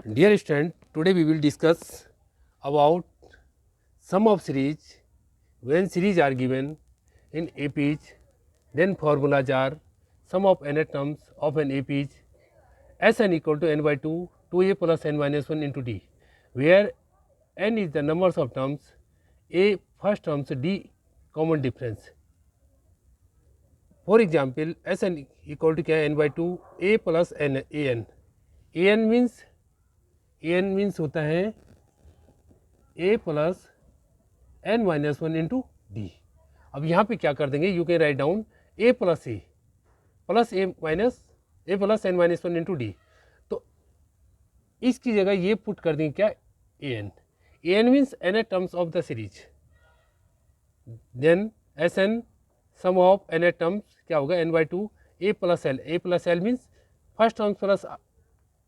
Dear student, today we will discuss about sum of series. When series are given in APs, then formulas are sum of n terms of an APs Sn equal to n by 2, 2a plus n minus 1 into d, where n is the numbers of terms, a first terms, d common difference. For example, Sn equal to क्या है n by 2 a plus n an means होता है a plus n minus 1 into D. अब यहाँ पे क्या कर देंगे, you can write down a plus A plus n minus 1 into D. तो इसकी जगह ये पुट कर देंगे क्या, an means n terms of the series. Then Sn sum of n terms क्या होगा, n by 2 a plus L means first terms plus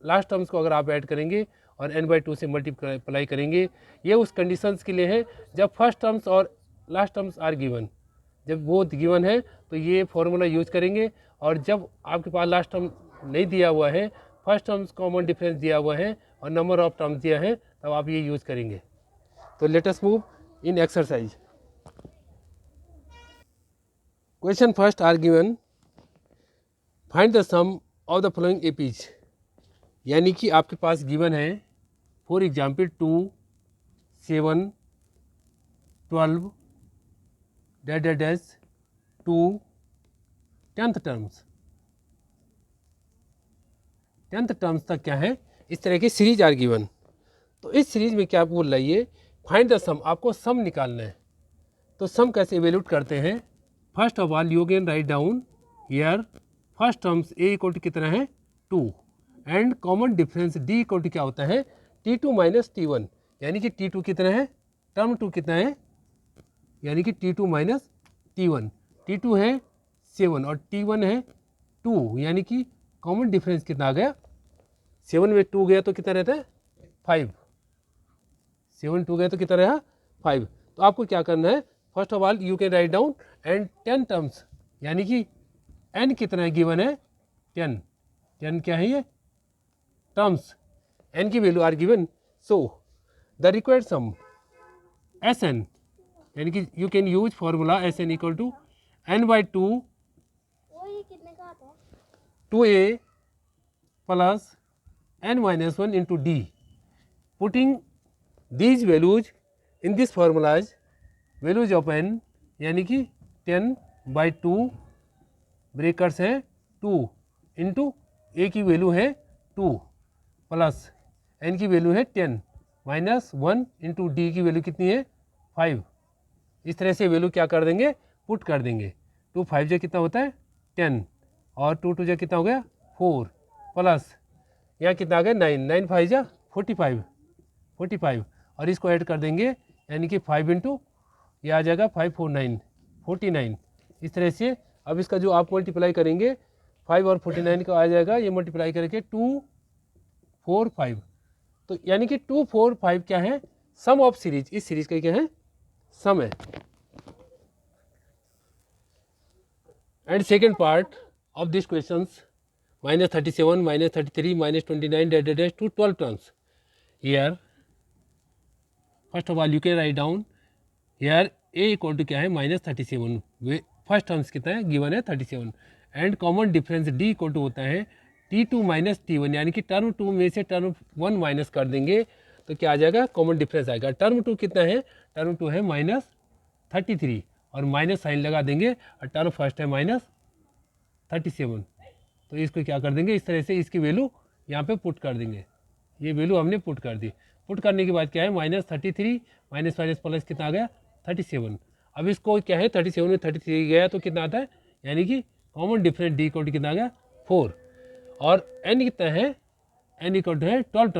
last terms को अगर आप ऐड करेंगे और n बाई 2 से मल्टीप्लाई करेंगे. ये उस कंडीशंस के लिए है जब फर्स्ट टर्म्स और लास्ट टर्म्स आर गिवन. जब वो गिवन है तो ये फॉर्मूला यूज करेंगे, और जब आपके पास लास्ट टर्म नहीं दिया हुआ है, फर्स्ट टर्म्स कॉमन डिफरेंस दिया हुआ है और नंबर ऑफ टर्म्स दिया है, तब आप ये यूज करेंगे. तो let us move in exercise. Question first are given, find the sum of the following APs. यानी कि आपके पास गिवन है for example 2, 7, 12 dash 2 10th terms तक क्या है, इस तरह की सीरीज आर गिवन. तो इस सीरीज में क्या बोल रही है, फाइंड द सम, आपको सम निकालना है. तो सम कैसे इवेल्यूट करते हैं. First of all you can write down here first terms a equal to कितना है 2 and common difference d equal to क्या होता है t2 माइनस t1. यानी कि t2 कितना है, टर्म 2 कितना है, यानी कि t2 माइनस t1. t2 है 7 और t1 है 2, यानी कि कॉमन डिफरेंस कितना आ गया, 7 में 2 गया तो कितना रहता है 5. 7 2 गया तो कितना रहा 5. तो आपको क्या करना है, first of all you can write down and 10 terms, यानी कि n कितना है गिवन है 10 क्या है ये टर्म्स, n की value are given. So the required sum Sn, यानी कि you can use formula Sn equal to n by 2 2a plus n minus 1 into D. Putting these values in this formulas, values of n यानी कि 10 by 2 breakers है 2 into a की value है 2 plus n की value है 10 minus 1 into D की value कितनी है 5. इस तरह से वैल्यू क्या कर देंगे, पुट कर देंगे. 2 5 जो कितना होता है 10 और 2 2 जो कितना हो गया 4 प्लस यहाँ कितना आ गया 9 5 जा 45 और इसको ऐड कर देंगे, यानी कि 5 इंटू ये आ जाएगा 5 4 9 49. इस तरह से अब इसका जो आप मल्टीप्लाई करेंगे 5 और 49 का आ जाएगा, ये मल्टीप्लाई करके 2 4 5. तो यानी कि 2 4 5 क्या है, सम ऑफ सीरीज. इस सीरीज का क्या है, सम है. And second part of this questions -37 -33 -29 dash to 12 terms. Here first of all you can write down here a equal to क्या है -37. फर्स्ट टर्म्स कितना है गिवन है 37 and common difference d equal to होता है t2 minus t1, यानी कि term 2 में से टर्म 1 माइनस कर देंगे तो क्या आ जाएगा, कॉमन डिफरेंस आएगा. टर्म 2 कितना है, टर्म 2 है -33 और माइनस साइन लगा देंगे, और टर्म फर्स्ट है -37. तो इसको क्या कर देंगे, इस तरह से इसकी वैल्यू यहाँ पे पुट कर देंगे. ये वैल्यू हमने पुट कर दी. पुट करने के बाद क्या है -33 माइनस प्लस कितना आ गया 37. अब इसको क्या है 37 में 33 गया तो कितना आता है, यानी कि common difference D equal to कितना आ गया 4. और n कितना है, n इक्वल टू है 12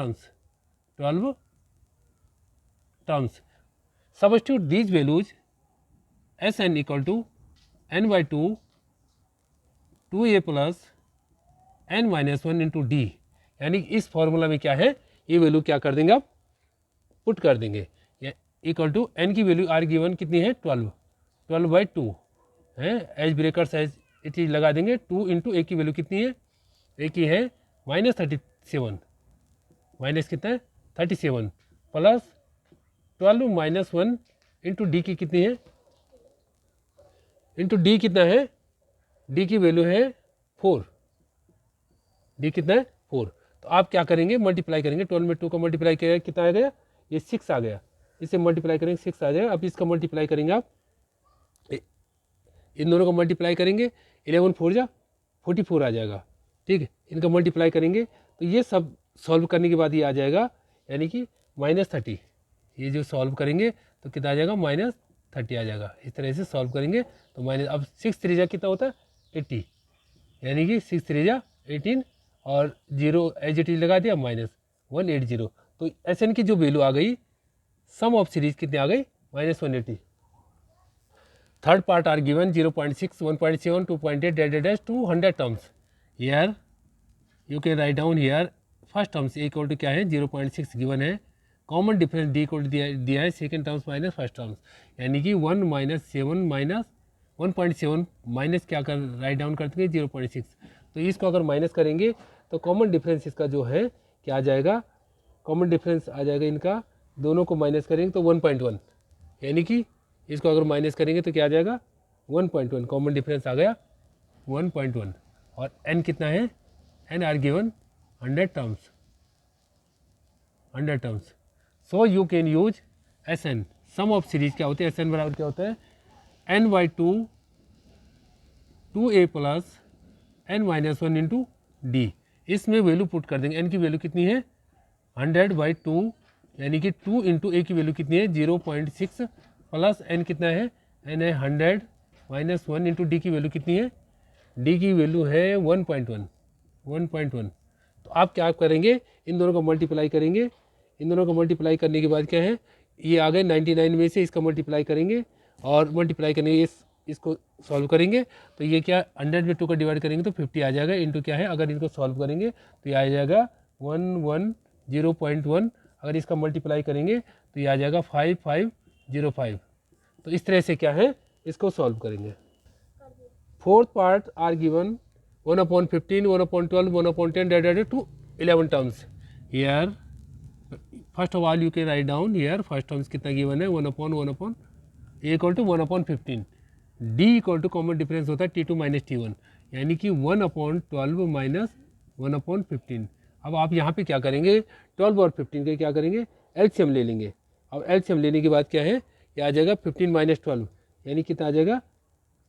terms. Substitute these values Sn equal to n by 2 2a plus n minus 1 into D. यानी इस फॉर्मूला में क्या है, ये वैल्यू क्या कर देंगे आप पुट कर देंगे. इक्वल टू n की वैल्यू आर गिवन कितनी है 12 बाई 2 है, as brackets as it is लगा देंगे. 2 इंटू a की वैल्यू कितनी है, a की है -37 माइनस कितना है 37 प्लस 12 माइनस 1 इंटू डी की कितनी है, इंटू डी कितना है, डी की वैल्यू है 4, डी कितना है 4। तो आप क्या करेंगे, मल्टीप्लाई करेंगे, 12 में 2 का मल्टीप्लाई किया कितना आ गया, ये 6 आ गया, इसे मल्टीप्लाई करेंगे 6 आ जाएगा। अब इसका मल्टीप्लाई करेंगे आप, इन दोनों को मल्टीप्लाई करेंगे, 11 4 जा 44 आ जाएगा, ठीक है। इनका मल्टीप्लाई करेंगे तो ये सब सॉल्व करने के बाद ये आ जाएगा, यानी कि -30। ये जो सॉल्व करेंगे तो कितना आ जाएगा, -30 आ जाएगा। इस तरह से सॉल्व करेंगे तो माइनस, अब 6 3 जा कितना होता है 80, यानी कि 6 3 जा 18 और 0 एज इट इज लगा दिया -180। तो SN की जो वैल्यू आ गई, सम ऑफ सीरीज कितनी आ गई, -180। Third part are given 0.6, 1.7, 2.8 dash 200 terms. Here you can write down here first terms equal to क्या है 0.6 गिवन है, common difference D equal to दिया है second terms minus first terms, यानी कि 1 - 7 माइनस 1.7 माइनस क्या कर राइट डाउन करते हैं 0.6। तो इसको अगर माइनस करेंगे तो कॉमन डिफरेंस इसका जो है क्या आ जाएगा, कॉमन डिफरेंस आ जाएगा इनका, दोनों को माइनस करेंगे तो 1.1, यानी कि इसको अगर माइनस करेंगे तो क्या आ जाएगा 1.1, कॉमन डिफरेंस आ गया 1.1। और n कितना है, n are given 100 terms, 100 terms. So you can use SN, sum of series क्या होते हैं, SN बराबर क्या होता है n/2 2a plus n-1 into D. इसमें वैल्यू पुट कर देंगे, n की वैल्यू कितनी है 100/2, यानी कि 2 इंटू a की वैल्यू कितनी है 0.6 प्लस n कितना है, n है 100 माइनस 1 इंटू डी की वैल्यू कितनी है, डी की वैल्यू है 1.1। तो आप क्या करेंगे, इन दोनों को मल्टीप्लाई करेंगे, इन दोनों को मल्टीप्लाई करने के बाद क्या है, ये आ गए 99 में से इसका मल्टीप्लाई करेंगे और मल्टीप्लाई करने इसको सॉल्व करेंगे तो ये क्या 100 में 2 का डिवाइड करेंगे तो 50 आ जाएगा, इंटू क्या है, अगर इनको सॉल्व करेंगे तो ये आ जाएगा 110.1, अगर इसका मल्टीप्लाई करेंगे तो ये आ जाएगा 5505। तो इस तरह से क्या है इसको सॉल्व करेंगे। Fourth part are given 1/15, 1/12, 1/10 divided to 11 terms. Here first of all you can write down here first terms कितना गिवन है 1/1 a equal to 1/15, d equal to common difference होता है T2 माइनस T1, यानी कि 1/12 minus 1/15। अब आप यहाँ पे क्या करेंगे 12 और 15 के क्या करेंगे एलसीएम ले लेंगे। अब एलसीएम लेने के बाद क्या है, ये आ जाएगा 15 माइनस 12, यानी कितना आ जाएगा,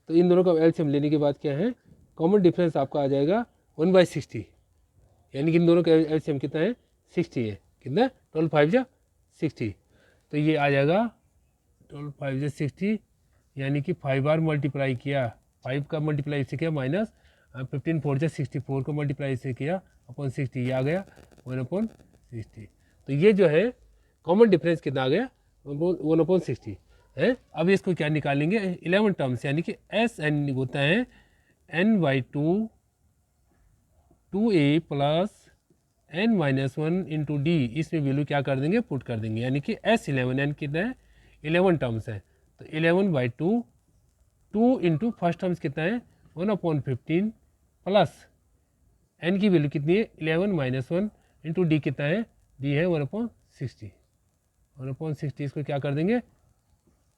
तो इन दोनों का एलसीएम लेने के बाद क्या है कॉमन डिफरेंस आपका आ जाएगा 1/60, यानी कि इन दोनों का एलसीएम कितना है 60 है, कितना 12 5 जा 60। तो ये आ जाएगा 12 5 जा 60, यानी कि 5 बार मल्टीप्लाई किया, 5 का मल्टीप्लाई से किया माइनस 15 4 जा 64 को मल्टीप्लाई से किया अपॉन 60, ये आ गया 1/60। तो ये जो है कॉमन डिफरेंस कितना आ गया 1/60 है। अब इसको क्या निकालेंगे 11 टर्म्स, यानी कि SN होता है n/2 2a plus n-1 into D, इसमें वैल्यू क्या कर देंगे पुट कर देंगे, यानी कि S11 n कितना है 11 टर्म्स है, तो 11/2 2 इंटू फर्स्ट टर्म्स कितना है 1/15 प्लस n की वैल्यू कितनी है 11 माइनस 1 इंटू डी कितना है, डी है 1/60, 1/60। इसको क्या कर देंगे,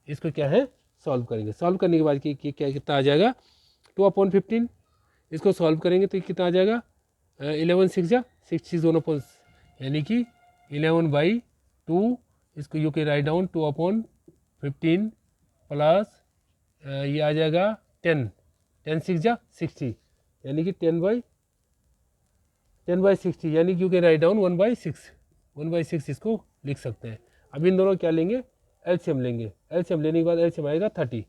इसको क्या है सॉल्व करेंगे, सॉल्व करने के बाद क्या कितना आ जाएगा 2/15, इसको सॉल्व करेंगे तो कितना आ जाएगा 11 6 जा 60 1/, यानी कि 11/2, इसको यू के राइट डाउन 2/15 प्लस ये आ जाएगा 10 6 जा 60, यानी कि 10/60, यानी कि यू के राइट डाउन 1/6 इसको लिख सकते हैं। अब इन दोनों क्या लेंगे एलसीएम लेंगे, एलसीएम लेने के बाद एलसीएम आएगा 30,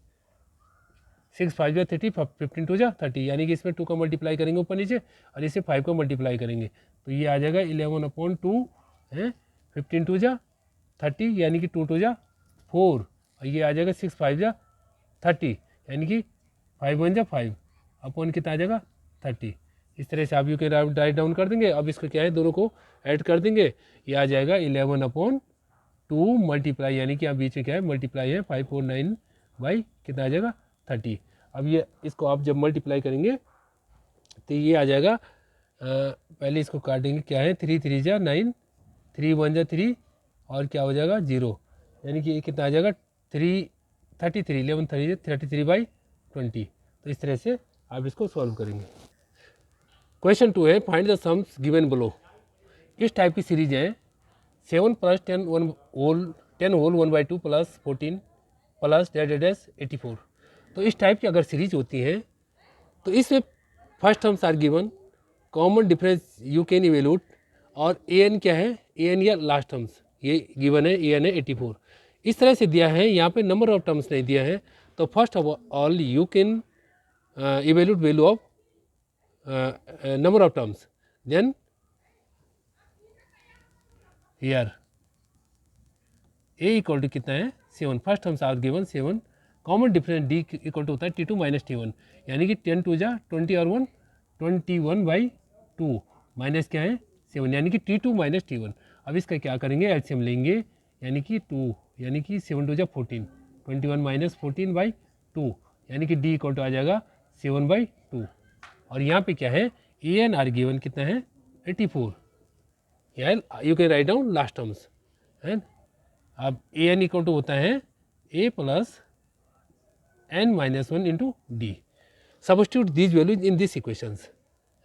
6 5 जा 30, 15 2 जा 30, यानी कि इसमें 2 का मल्टीप्लाई करेंगे ऊपर नीचे और इसे 5 का मल्टीप्लाई करेंगे तो ये आ जाएगा 11/2 है, 15 2 जा 30, यानी कि 2 2 जा 4, और ये आ जाएगा 6 5 जा 30, यानी कि 5 1 जा 5 अपॉन कितना आ जाएगा 30। इस तरह से आप यू के राइट डाउन कर देंगे। अब इसको क्या है दोनों को ऐड कर देंगे, ये आ जाएगा 11/2 मल्टीप्लाई, यानी कि आप बीच में क्या है मल्टीप्लाई है 5 4 9 बाई कितना आ जाएगा 30। अब ये इसको आप जब मल्टीप्लाई करेंगे तो ये आ जाएगा पहले इसको काटेंगे क्या है 3 3 जा 9 3 1 जा 3 और क्या हो जाएगा 0, यानी कि ये कितना आ जाएगा 33 11 3 33/20। तो इस तरह से आप इसको सॉल्व करेंगे। क्वेश्चन 2 है find the sums given below. इस टाइप की सीरीज है 7 + 10 होल 1/2 + 14 + डैश 84। तो इस टाइप की अगर सीरीज होती है तो इसमें first terms are given, common difference you can evaluate, और ए एन क्या है, ए एन या लास्ट टर्म्स ये गिवन है, ए एन है 84। इस तरह से दिया है, यहाँ पे नंबर ऑफ टर्म्स नहीं दिया है। तो first of all you can evaluate value of number of terms, then here A equal to कितना है 7, first terms are given 7, common difference D equal to होता है T2 - T1, यानी कि 10 2 जा 20 और 1 21/2 माइनस क्या है 7, यानी कि T2 - T1। अब इसका क्या करेंगे, एलसीएम लेंगे, यानी कि 2, यानी कि 7 2 जा 14, 21 - 14/2, यानी कि डी इक्वल टू आ जाएगा 7/2। और यहाँ पे क्या है ए एन आर गिवन कितना है 84, you can write down last terms है। अब ए एन इक्वल टू होता है a plus n - 1 into d. Substitute these values in this equations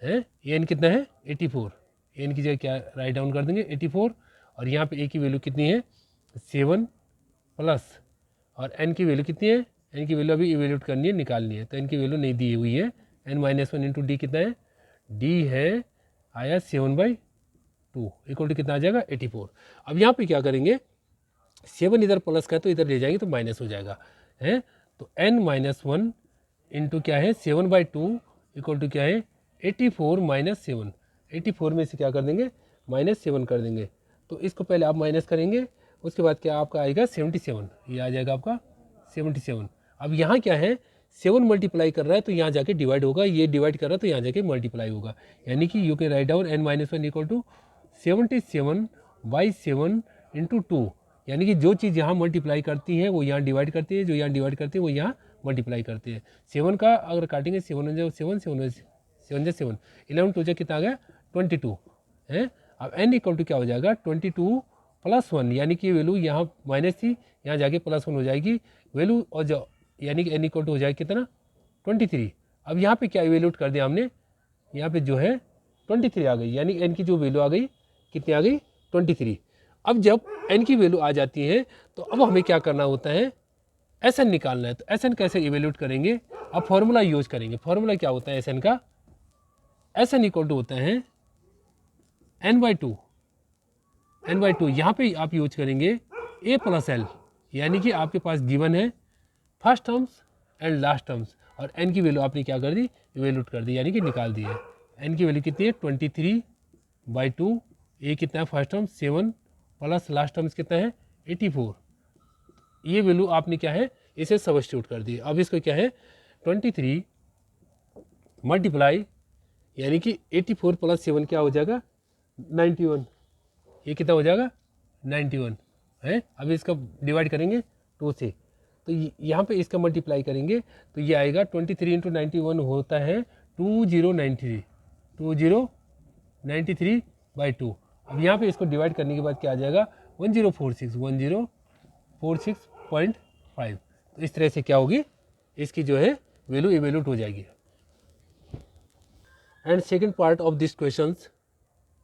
है। ए एन कितना है 84, ए एन की जगह क्या राइट डाउन कर देंगे 84, और यहाँ पे ए की वैल्यू कितनी है 7 प्लस, और एन की वैल्यू कितनी है, एन की वैल्यू अभी इवेल्यूट करनी है, निकालनी है, तो एन की वैल्यू नहीं दी हुई है। n - 1 इंटू डी कितना है, डी है आया 7/2 इक्वल टू कितना आ जाएगा 84। अब यहाँ पे क्या करेंगे, 7 इधर प्लस का है तो इधर ले जाएंगे तो माइनस हो जाएगा है। तो n - 1 इंटू क्या है 7/2 इक्वल टू क्या है 84 - 7, 84 में से क्या कर देंगे -7 कर देंगे। तो इसको पहले आप माइनस करेंगे, उसके बाद क्या आपका आएगा 77, ये आ जाएगा आपका 77। अब यहाँ क्या है 7 मल्टीप्लाई कर रहा है तो यहाँ जाके डिवाइड होगा, ये डिवाइड कर रहा है तो यहाँ जाके मल्टीप्लाई होगा, यानी कि you can write down n - 1 equal to 77/7 into 2, यानी कि जो चीज़ यहाँ मल्टीप्लाई करती है वो यहाँ डिवाइड करती है, जो यहाँ डिवाइड करती है वो यहाँ मल्टीप्लाई करती है। 7 का अगर काटेंगे 7 जो 7 7 7 जो 7, 11 2 जो कितना आ गया 22 है। अब n इक्वल टू क्या हो जाएगा 22 + 1, यानी कि वैल्यू यहाँ माइनस थी, यहाँ जाके +1 हो जाएगी वैल्यू, और जो यानी कि n इक्वल टू हो जाएगा कितना 23। अब यहाँ पे क्या इवेल्यूट कर दिया हमने, यहाँ पे जो है 23 आ गई, यानी n की जो वैल्यू आ गई कितनी आ गई 23। अब जब n की वैल्यू आ जाती है तो अब हमें क्या करना होता है Sn निकालना है। तो Sn कैसे इवेल्यूट करेंगे, अब फॉर्मूला यूज करेंगे। फॉर्मूला क्या होता है Sn का, Sn इक्वल टू होता है n/2, यहाँ पे आप यूज करेंगे a + l, यानी कि आपके पास गिवन है first terms and last terms, और n की वैल्यू आपने क्या कर दी इवेल्यूट कर दी, यानी कि निकाल दी है। n की वैल्यू कितनी है 23/2, a कितना है first term 7 plus last terms कितना है 84, ये वैल्यू आपने क्या है इसे सब्स्टिट्यूट कर दी। अब इसको क्या है 23 मल्टीप्लाई, यानी कि 84 + 7 क्या हो जाएगा 91, ये कितना हो जाएगा 91 है। अब इसका डिवाइड करेंगे 2 से, तो यहाँ पे इसका मल्टीप्लाई करेंगे तो ये आएगा 23 इंटू 91 होता है 2093/2। अब यहाँ पे इसको डिवाइड करने के बाद क्या आ जाएगा 1046.5। तो इस तरह से क्या होगी इसकी जो है वैल्यू इवेल्यूट हो जाएगी। And second part of this questions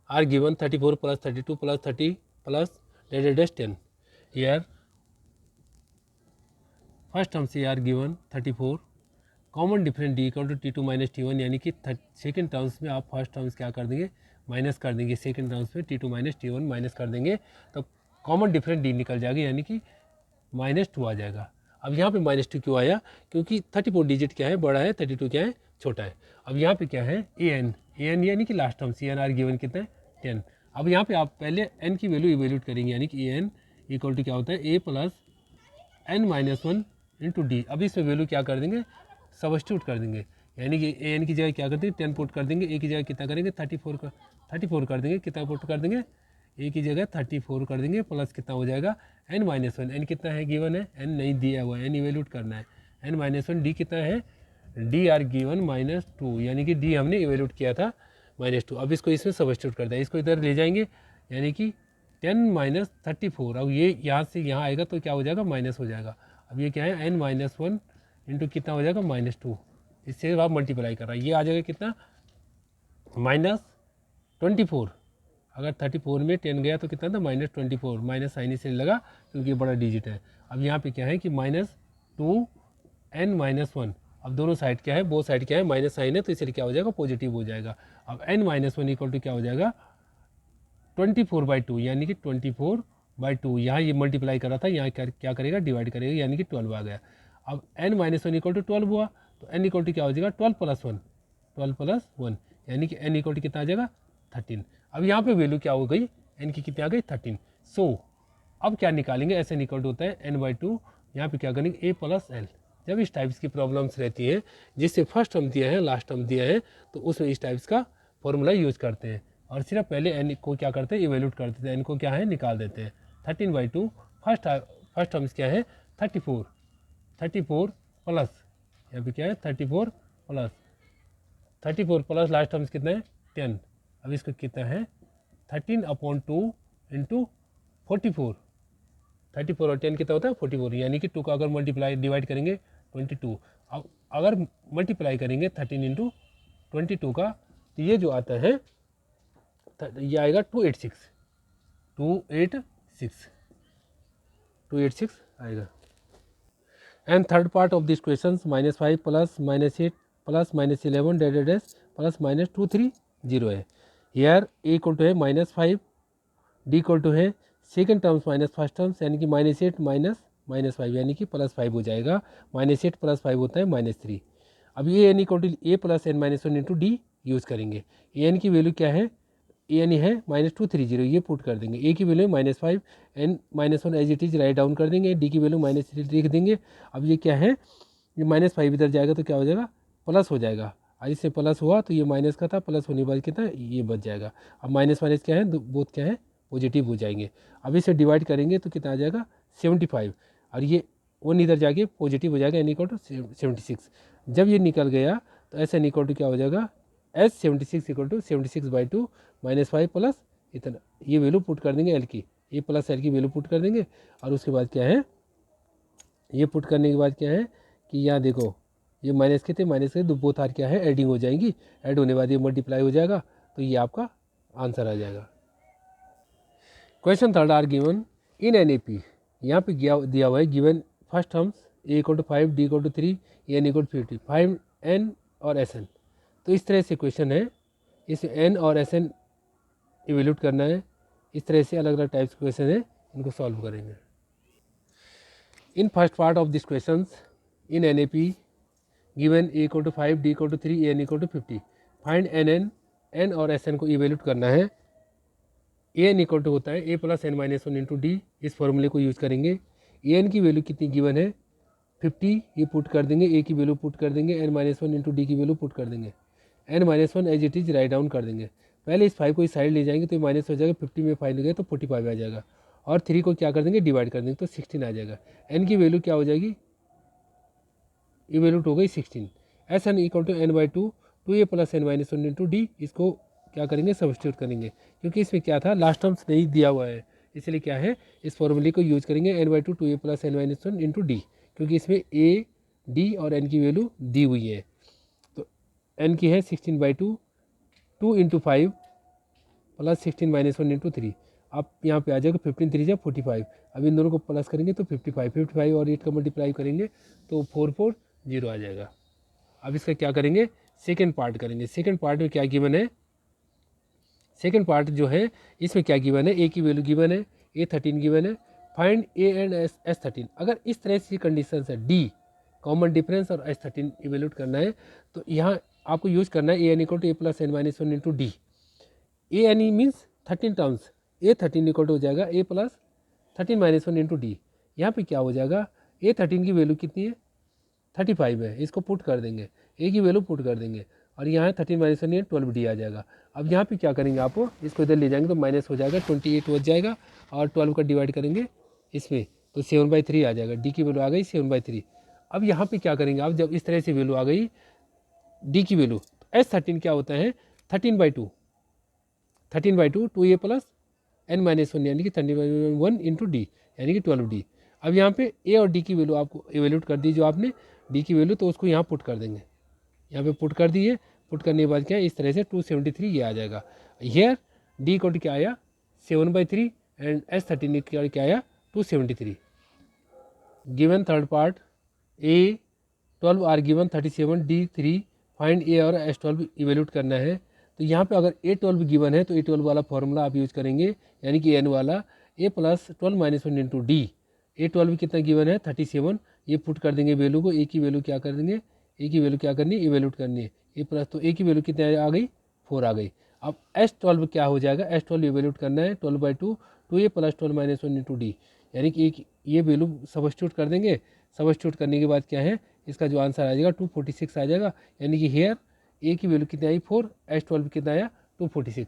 are given 34 + 32 + 30 + -10। Here first term से are given 34, common difference D equal to T2 - T1, यानी कि सेकेंड टर्म्स में आप फर्स्ट टर्म्स क्या कर देंगे माइनस कर देंगे, सेकेंड टर्म्स में T2 - T1 माइनस कर देंगे तो कॉमन डिफरेंस डी निकल जाएगा, यानी कि -2 आ जाएगा। अब यहाँ पे -2 क्यों आया, क्योंकि 34 डिजिट क्या है बड़ा है, 32 क्या है छोटा है। अब यहाँ पे क्या है ए एन यानी कि last term C N are given कितना है 10। अब यहाँ पे आप पहले n की वैल्यू इवेल्यूट करेंगे, यानी कि ए एन इक्वल टू क्या होता है a + n - 1 इंटू डी। अब इसमें वैल्यू क्या कर देंगे सब्स्टिट्यूट कर देंगे, यानी कि ए एन की जगह क्या कर देंगे 10 पुट कर देंगे, ए की जगह कितना करेंगे 34 कर देंगे, कितना पुट कर देंगे ए की जगह 34 कर देंगे, प्लस कितना हो जाएगा n - 1, n कितना है गिवन है n नहीं दिया हुआ है, n इवेल्यूट करना है n - 1, डी कितना है डी आर गिवन -2, यानी कि डी हमने इवेल्यूट किया था -2। अब इसको इसमें सब्स्टिट्यूट कर दिया, इसको इधर ले जाएंगे, यानी कि 10 माइनस 34। अब ये यहाँ से यहाँ आएगा तो क्या हो जाएगा, माइनस हो जाएगा। अब ये क्या है, n माइनस 1 इंटू कितना हो जाएगा, -2। इससे आप मल्टीप्लाई कर रहा है, ये आ जाएगा कितना, -24। अगर 34 में 10 गया तो कितना था, -24। माइनस साइन इसलिए लगा क्योंकि ये बड़ा डिजिट है। अब यहाँ पे क्या है कि -2 n माइनस 1। अब दोनों साइड क्या है, बोथ साइड क्या है, माइनस साइन है, तो इसलिए क्या हो जाएगा, पॉजिटिव हो जाएगा। अब n माइनस 1 इक्वल टू क्या हो जाएगा, 24/2, यानी कि 24/2। यहाँ ये मल्टीप्लाई कर रहा था, यहाँ क्या करेगा, डिवाइड करेगा, यानी कि 12 आ गया। अब n माइनस 1 इक्वल टू 12 हुआ, तो n इक्वल टू क्या हो जाएगा, 12 + 1, 12 + 1, यानी कि n इक्वल टू कितना आ जाएगा, 13। अब यहाँ पे वैल्यू क्या हो गई, n की कितनी आ गई, 13। सो अब क्या निकालेंगे, SN इक्वल टू होता है n/2। यहाँ पे क्या करेंगे, a + l। जब इस टाइप्स की प्रॉब्लम्स रहती हैं जिससे फर्स्ट टर्म दिया है, लास्ट टर्म दिया है, तो उसमें इस टाइप्स का फॉर्मूला यूज़ करते हैं और सिर्फ पहले n को क्या करते हैं, इवेल्यूट कर देते हैं, n को क्या है, निकाल देते हैं। 13/2 फर्स्ट टर्म्स क्या है, 34 प्लस, यहाँ पे क्या है, 34 प्लस लास्ट टर्म्स कितना है, 10। अब इसको कितना है, 13/2 इंटू 44। 34 और 10 कितना होता है, 44, यानी कि 2 का अगर मल्टीप्लाई डिवाइड करेंगे 22। अब अगर मल्टीप्लाई करेंगे 13 इंटू 22 का, तो ये जो आता है ये आएगा 286 आएगा। And third part of this question, -5 plus -8 plus -11 dash plus -230 है। हेयर ए इक्वल टू है -5, डी इक्वल टू है second terms minus first terms, यानी कि -8 -5, यानी कि +5 हो जाएगा। -8 + 5 होता है -3। अब ये n equal to a + n-1 into D use करेंगे। n की वैल्यू क्या है, n है -230, ये पुट कर देंगे। a की value -5, n-1 as it is write down कर देंगे, d की वैल्यू -3 लिख देंगे। अब ये क्या है, ये -5 इधर जाएगा तो क्या हो जाएगा, प्लस हो जाएगा। और इससे प्लस हुआ तो ये माइनस का था, प्लस होने के बाद कितना, ये बच जाएगा। अब माइनस क्या है, बोथ क्या है, पॉजिटिव हो जाएंगे। अब इसे डिवाइड करेंगे तो कितना आ जाएगा, 75। और ये 1 इधर जाके पॉजिटिव हो जाएगा, n इक्वल टू 76। जब ये निकल गया तो एस n इक्वल टू क्या हो जाएगा, S76 इक्वल टू 76/2 -5 प्लस इतना, ये वैल्यू पुट कर देंगे l की, a + l की वैल्यू पुट कर देंगे। और उसके बाद क्या है, ये पुट करने के बाद क्या है कि यहाँ देखो, ये माइनस के थे, माइनस के बोथ आर क्या है, एडिंग हो जाएंगी। ऐड होने के बाद ये मल्टीप्लाई हो जाएगा, तो ये आपका आंसर आ जाएगा। Question third are given in NAP। यहाँ पे दिया हुआ है, given first terms a equal to 5, d equal to 3, n equal to 50, 5 n और SN। तो इस तरह से क्वेश्चन है, इसमें n और SN इवेल्यूट करना है। इस तरह से अलग अलग टाइप्स के क्वेश्चन है, इनको सॉल्व करेंगे। In first part of this question in NAP given a equal to 5, d equal to 3, n equal to 50, फाइंड n और SN को इवेल्यूट करना है। an इक्वल टू होता है a + n-1 इंटू डी, इस फॉर्मूले को यूज़ करेंगे। an की वैल्यू कितनी गिवन है, 50, ये पुट कर देंगे, a की वैल्यू पुट कर देंगे, n-1 इंटू डी की वैल्यू पुट कर देंगे, n-1 as it is write down कर देंगे। पहले इस 5 को इस साइड ले जाएंगे तो माइनस हो जाएगा, 50 में 5 गए तो 45 आ जाएगा। और 3 को क्या कर देंगे, डिवाइड कर देंगे तो 16 आ जाएगा। n की वैल्यू क्या हो जाएगी, ये वैल्यू हो गई 16। SN equal to n/2 2a + n-1 into D, इसको क्या करेंगे, सब्स्टिट्यूट करेंगे, क्योंकि इसमें क्या था, लास्ट टर्म्स नहीं दिया हुआ है, इसलिए क्या है, इस फॉर्मूले को यूज़ करेंगे, n/2 2a + n-1 into D, क्योंकि इसमें a, d और n की वैल्यू दी हुई है। तो n की है 16/2, 2 इंटू 5 प्लस 16-1 इंटू 3। अब यहाँ पे आ जाएगा 15 3 जा 45। अब इन दोनों को प्लस करेंगे तो 55 और 8 का मल्टीप्लाई करेंगे तो 440 आ जाएगा। अब इसका क्या करेंगे, सेकेंड पार्ट करेंगे। सेकेंड पार्ट में क्या गिवन है, सेकेंड पार्ट जो है इसमें क्या गिवन है, a की वैल्यू गिवन है, a13 गिवन है, फाइंड a एंड S13। अगर इस तरह की कंडीशन है, d कॉमन डिफरेंस और S13 इवेल्यूट करना है, तो यहाँ आपको यूज़ करना है an equal to a + n-1 into D. an means 13 terms, a13 equal to हो जाएगा a + 13-1 इंटू डी। यहाँ पे क्या हो जाएगा, a13 की वैल्यू कितनी है, 35 है, इसको पुट कर देंगे, a की वैल्यू पुट कर देंगे, और यहाँ 13-1 12d आ जाएगा। अब यहाँ पे क्या करेंगे, आप इसको इधर ले जाएंगे तो माइनस हो जाएगा, 28 बच जाएगा, और 12 का डिवाइड करेंगे इसमें तो 7/3 आ जाएगा। डी की वैल्यू आ गई 7/3। अब यहाँ पे क्या करेंगे आप, जब इस तरह से वैल्यू आ गई डी की वैल्यू, S13 क्या होता है, 13/2 2a + एन माइनस वन यानी कि 31 इंटू डी यानी कि 12D। अब यहाँ पे ए और डी की वैल्यू आपको एवेल्यूट कर दी जो आपने डी की वैल्यू, तो उसको यहाँ पुट कर देंगे, यहाँ पे पुट कर दिए। पुट करने के बाद क्या है, इस तरह से 273 ये आ जाएगा। हियर डी इक्वल टू क्या आया 7/3 एंड S13 क्या आया 273। Given third part a 12 are given 37 D3 find a और S12 इवेल्यूट करना है। तो यहाँ पे अगर A12 गिवन है तो A12 वाला फॉर्मूला आप यूज करेंगे, यानी कि एन वाला A plus 12 minus 1 into D. A12 कितना गिवन है 37, ये पुट कर देंगे वैल्यू को, ए की वैल्यू क्या कर देंगे, ए की वैल्यू क्या करनी है इवेल्यूट करनी है। ए प्लस तो ए की वैल्यू कितने आ गई 4 आ गई। अब S12 क्या हो जाएगा, S12 इवेल्यूट करना है 12/2 2A plus 12 minus 1 into D, यानी कि एक ये वैल्यू सब्स्टिट्यूट कर देंगे। सब्स्टिट्यूट करने के बाद क्या है, इसका जो आंसर आ जाएगा 246 आ जाएगा, यानी कि हेयर ए की वैल्यू कितनी आई 4, S12 कितना आया 246।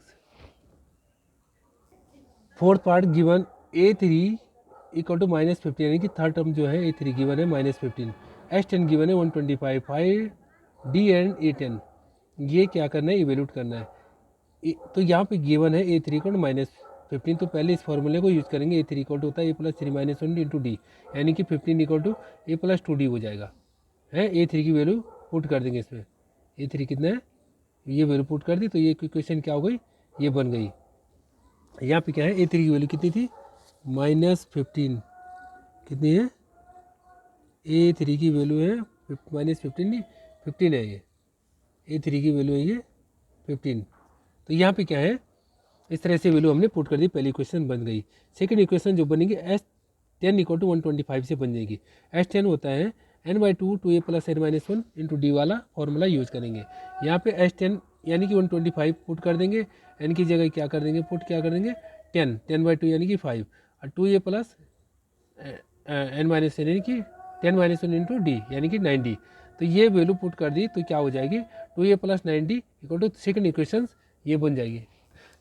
Fourth part given A3 equal to -15, यानी कि थर्ड टर्म जो है A3 गिवन है -15, S10 गिवन है 125, 5 D एंड A10 ये क्या करना है इवेल्यूट करना है। तो यहाँ पे गिवन है A3 इक्वल टू -15, तो पहले इस फॉर्मूले को यूज करेंगे। A3 इक्वल टू होता है A plus 3 minus 1 into D, यानी कि 15 equal to A plus 2D हो जाएगा है। A3 की वैल्यू पुट कर देंगे इसमें, A3 कितना है ये वैल्यू पुट कर दी, तो ये इक्वेशन क्या हो गई ये बन गई। यहाँ पे क्या है A3 की वैल्यू कितनी थी -15, कितनी है A3 की वैल्यू है -15 नहीं 15 है, ये A3 की वैल्यू है ये 15। तो यहाँ पे क्या है इस तरह से वैल्यू हमने पुट कर दी, पहली इक्वेशन बन गई। सेकंड इक्वेशन जो बनेगी S10 इक्वल टू 125 से बन जाएगी। S10 होता है n/2 2A plus n minus 1 into D वाला फॉर्मूला यूज करेंगे। यहाँ पे S10 यानी कि 125 पुट कर देंगे, n की जगह क्या कर देंगे पुट क्या कर देंगे 10/2 यानी कि 5 और 2A प्लस n माइनस यानी कि 10 माइनस 1 इंटू डी यानी कि 90। तो ये वैल्यू पुट कर दी तो क्या हो जाएगी 2A plus 90 equal to second equation ये बन जाएगी।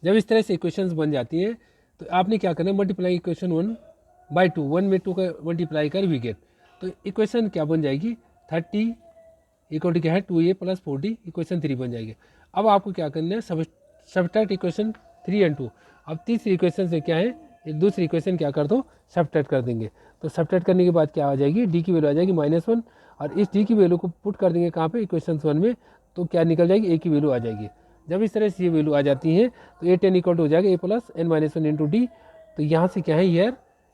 जब इस तरह से इक्वेशंस बन जाती हैं तो आपने क्या करना है मल्टीप्लाई इक्वेशन 1/2, 1 में 2 का मल्टीप्लाई कर वी गेट, तो इक्वेशन क्या बन जाएगी 30 इक्वल टू क्या है 2A प्लस 4D इक्वेशन 3 बन जाएगी। अब आपको क्या करना है सब्ट्रैक्ट इक्वेशन 3 एंड 2। अब तीसरी इक्वेशन से क्या है दूसरी इक्वेशन क्या कर दो सब्ट्रैक्ट कर देंगे। तो सब्ट्रैक्ट करने के बाद क्या आ जाएगी डी की वैल्यू आ जाएगी -1 और इस डी की वैल्यू को पुट कर देंगे कहाँ पे इक्वेशन 1 में, तो क्या निकल जाएगी ए की वैल्यू आ जाएगी। जब इस तरह से ये वैल्यू आ जाती है तो A10 इक्वल टू हो जाएगा A plus n minus 1 into D. तो यहाँ से क्या है यार